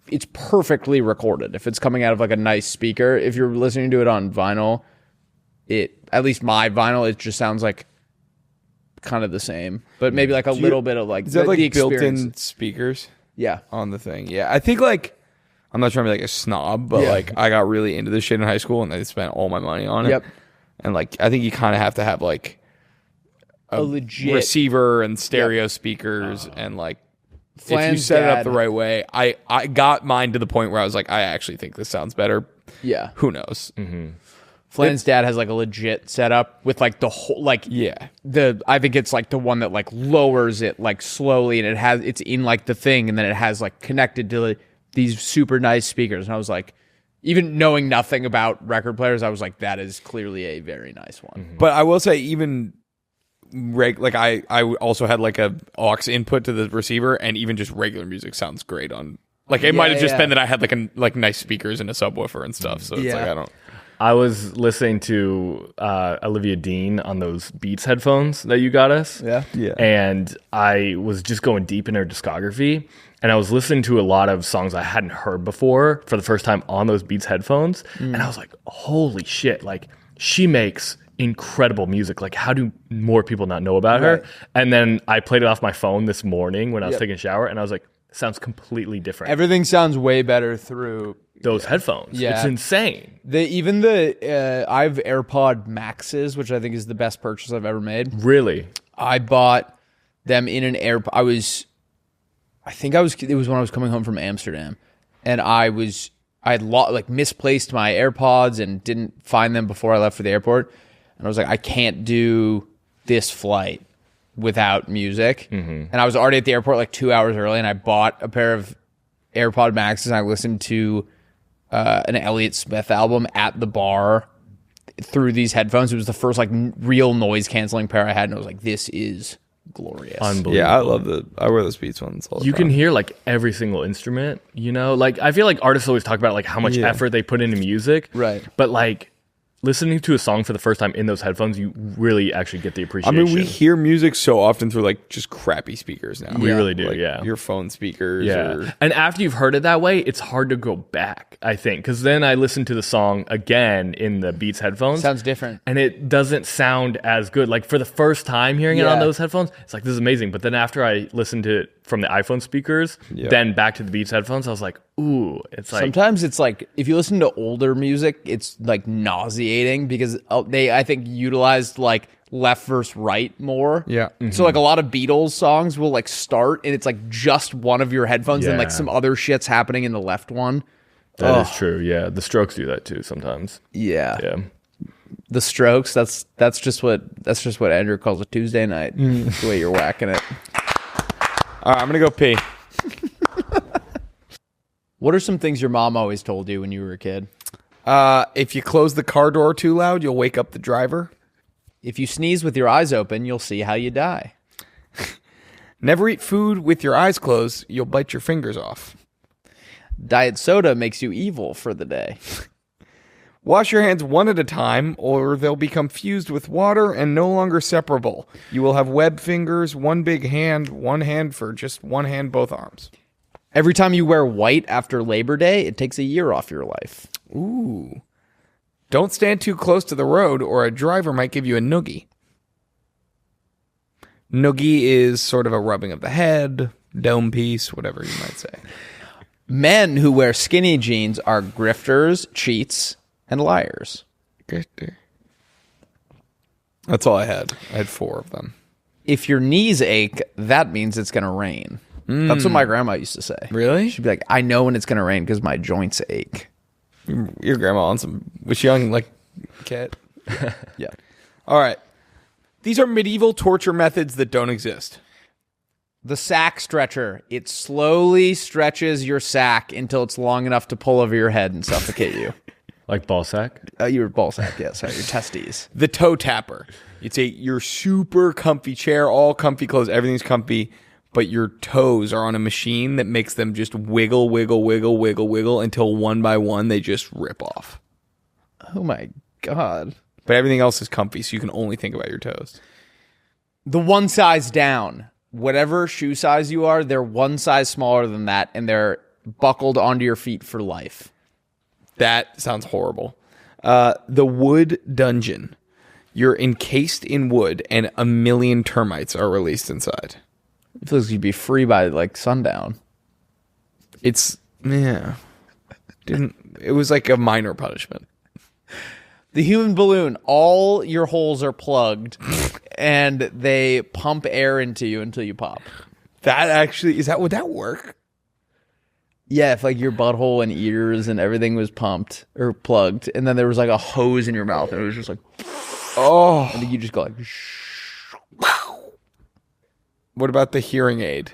it's perfectly recorded. If it's coming out of like a nice speaker, if you're listening to it on vinyl, at least my vinyl, it just sounds like kind of the same, but maybe like a little bit of like Does that have like the experience. built-in speakers Yeah. on the thing? Yeah. I think like, I'm not trying to be like a snob, but Yeah. like I got really into this shit in high school and I spent all my money on it. Yep. And like, I think you kind of have to have like A legit receiver and stereo speakers and like if you Flan's set it up dad- the right way. I got mine to the point where I was like, I actually think this sounds better. Yeah. Who knows? Flan's dad has like a legit setup with like the whole like Yeah. I think it's like the one that like lowers it like slowly and it's in like the thing and then it has like connected to like, these super nice speakers and I was like, even knowing nothing about record players, I was like, that is clearly a very nice one. But I will say even I also had like a aux input to the receiver and even just regular music sounds great on like it might have just been that I had like nice speakers and a subwoofer and stuff. So it's like I don't. I was listening to Olivia Dean on those Beats headphones that you got us. Yeah. And I was just going deep in her discography. And I was listening to a lot of songs I hadn't heard before for the first time on those Beats headphones. And I was like, holy shit. Like, she makes incredible music. Like, how do more people not know about her? And then I played it off my phone this morning when I was taking a shower. And I was like, sounds completely different. Everything sounds way better through those headphones. Yeah. It's insane. I have AirPod Maxes, which I think is the best purchase I've ever made. Really? I bought them in an it was when I was coming home from Amsterdam, and I had misplaced my AirPods and didn't find them before I left for the airport, and I was like, I can't do this flight without music, and I was already at the airport like 2 hours early, and I bought a pair of AirPod Maxes, and I listened to an Elliott Smith album at the bar through these headphones. It was the first like real noise canceling pair I had, and I was like, this is glorious. Unbelievable. Yeah, I wear those Beats ones all the You time. can hear like every single instrument, you know? Like, I feel like artists always talk about like how much effort they put into music. Right. But like listening to a song for the first time in those headphones, you really actually get the I appreciation. mean, we hear music so often through like just crappy speakers now. We really do, Like, yeah. your phone speakers. Yeah. Or, And after you've heard it that way, it's hard to go back, I think. Because then I listened to the song again in the Beats headphones. Sounds different. And it doesn't sound as good. Like for the first time hearing it on Yeah. those headphones, it's like, this is amazing. But then after I listened to it from the iPhone speakers, then back to the Beats headphones, I was like, ooh, it's like. Sometimes it's like, if you listen to older music, it's like nauseating because they, I think, utilized like left versus right more. Yeah. So like a lot of Beatles songs will like start and it's like just one of your headphones and like Yeah. some other shit's happening in the left one. That is true. Yeah, the Strokes do that too sometimes. Yeah. Yeah. The Strokes. That's just what Andrew calls a Tuesday night. The way you're whacking it. All right, I'm gonna go pee. What are some things your mom always told you when you were a kid? If you close the car door too loud, you'll wake up the driver. If you sneeze with your eyes open, you'll see how you die. Never eat food with your eyes closed. You'll bite your fingers off. Diet soda makes you evil for the day. Wash your hands one at a time, or they'll become fused with water and no longer separable. You will have web fingers, one big hand, one hand for just one hand, both arms. Every time you wear white after Labor Day, it takes a year off your life. Ooh. Don't stand too close to the road, or a driver might give you a noogie. Noogie is sort of a rubbing of the head, dome piece, whatever you might say. Men who wear skinny jeans are grifters, cheats, and liars. That's all I had. I had 4 of them. If your knees ache, that means it's going to rain. That's what my grandma used to say. Really? She'd be like, I know when it's going to rain because my joints ache. Your grandma on some... Was she on, like, cat? Yeah. All right. These are medieval torture methods that don't exist. The sack stretcher. It slowly stretches your sack until it's long enough to pull over your head and suffocate you. Like ball sack? Your ball sack, yeah. Sorry, your testes. The toe tapper. It's your super comfy chair, all comfy clothes, everything's comfy, but your toes are on a machine that makes them just wiggle, wiggle, wiggle, wiggle, wiggle until one by one they just rip off. Oh my God. But everything else is comfy, so you can only think about your toes. The one size down. Whatever shoe size you are, they're one size smaller than that, and they're buckled onto your feet for life. That sounds horrible. The wood dungeon. You're encased in wood, and 1 million termites are released inside. It feels like you'd be free by like sundown. It was like a minor punishment. The human balloon, all your holes are plugged and they pump air into you until you pop. That actually, would that work? Yeah, if like your butthole and ears and everything was pumped or plugged, and then there was like a hose in your mouth and it was just like, oh. And then you just go like, What about the hearing aid?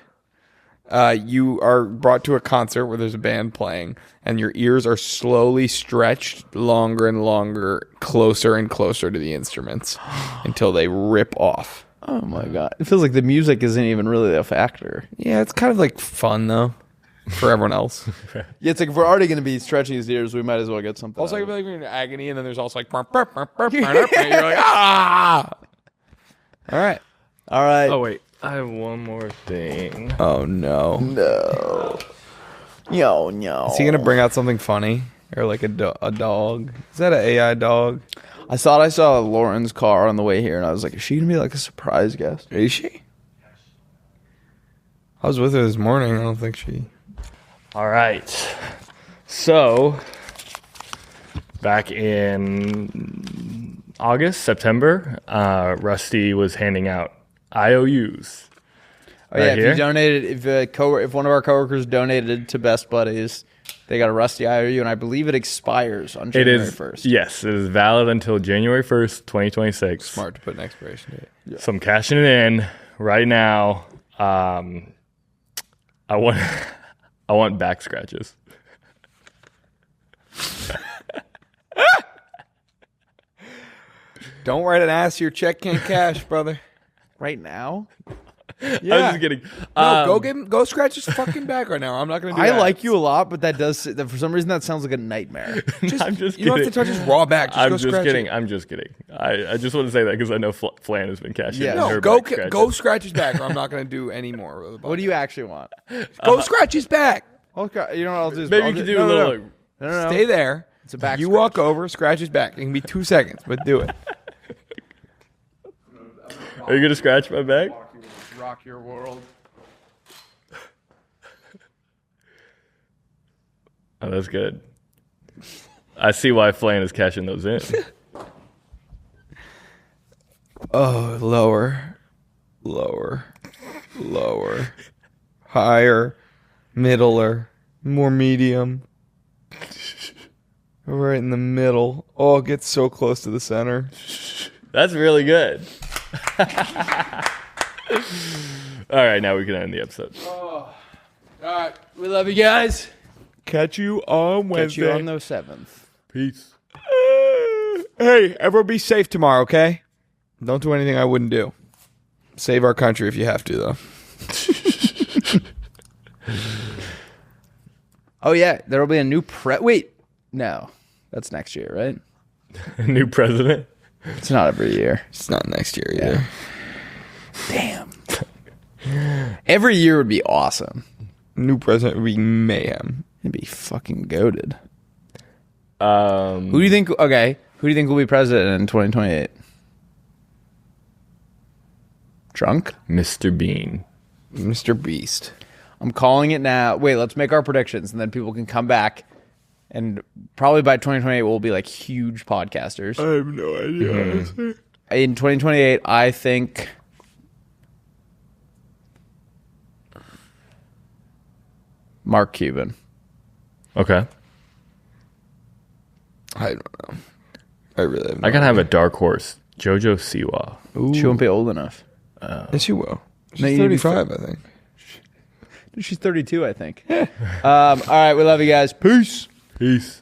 You are brought to a concert where there's a band playing, and your ears are slowly stretched longer and longer, closer and closer to the instruments until they rip off. oh my God. It feels like the music isn't even really a factor. Yeah, it's kind of like fun, though, for everyone else. Yeah, it's like if we're already going to be stretching his ears, we might as well get something. Also, I feel like you're in agony, and then there's also like, and you're like, ah! All right. All right. Oh, wait. I have one more thing. Oh, no. No. No. Is he going to bring out something funny? Or like a dog? Is that an AI dog? I thought I saw Lauren's car on the way here, and I was like, is she going to be like a surprise guest? Is she? I was with her this morning. I don't think she... All right. So, back in September, Rusty was handing out IOUs. Oh yeah, if you donated, if one of our coworkers donated to Best Buddies, they got a Rusty IOU, and I believe it expires on January 1st. Yes, it is valid until January 1st, 2026. Smart to put an expiration date. Yeah. So I'm cashing it in right now. I want back scratches. Don't write an ass your check can't cash, brother. Right now? Yeah. I'm just kidding. No, go scratch his fucking back right now. I'm not gonna do that. I like you a lot, but that does for some reason that sounds like a nightmare. I'm just you don't have to touch his raw back. Just I'm go just scratch kidding. it. I'm just kidding. I just want to say that because I know Flan has been cashing. Yeah. in No, her go back scratches. go scratch his back, or I'm not gonna do any more. What do you actually want? Go scratch his back. Okay, you know what I'll do? Maybe you could do a little. No. Stay there. It's a back You scratch. walk over, scratch his back. It can be 2 seconds, but do it. Are you gonna scratch my back? Rock your world. Oh, that's good. I see why Flan is cashing those in. Oh, lower, higher, middler, more medium, Right in the middle. Oh, it gets so close to the center. That's really good. All right, now we can end the episode. All right. We love you guys. Catch you on Wednesday. Catch you on the 7th. Peace. Hey, everyone be safe tomorrow, okay? Don't do anything I wouldn't do. Save our country if you have to, though. Oh, yeah. There will be a new Wait. No. That's next year, right? New president? It's not every year. It's not next year either. Damn. Every year would be awesome. New president would be mayhem. It'd be fucking goated. Who Who do you think will be president in 2028? Drunk? Mr. Bean. Mr. Beast. I'm calling it now. Wait, let's make our predictions, and then people can come back. And probably by 2028, we'll be like huge podcasters. I have no idea, honestly. In 2028, I think Mark Cuban. Okay. I don't know. I really have no I gotta have idea. a dark horse. Jojo Siwa. She won't be old enough. Yes, you will. She's No, you need to be 35, I think. She's 32, I think. All right, we love you guys. Peace. Peace.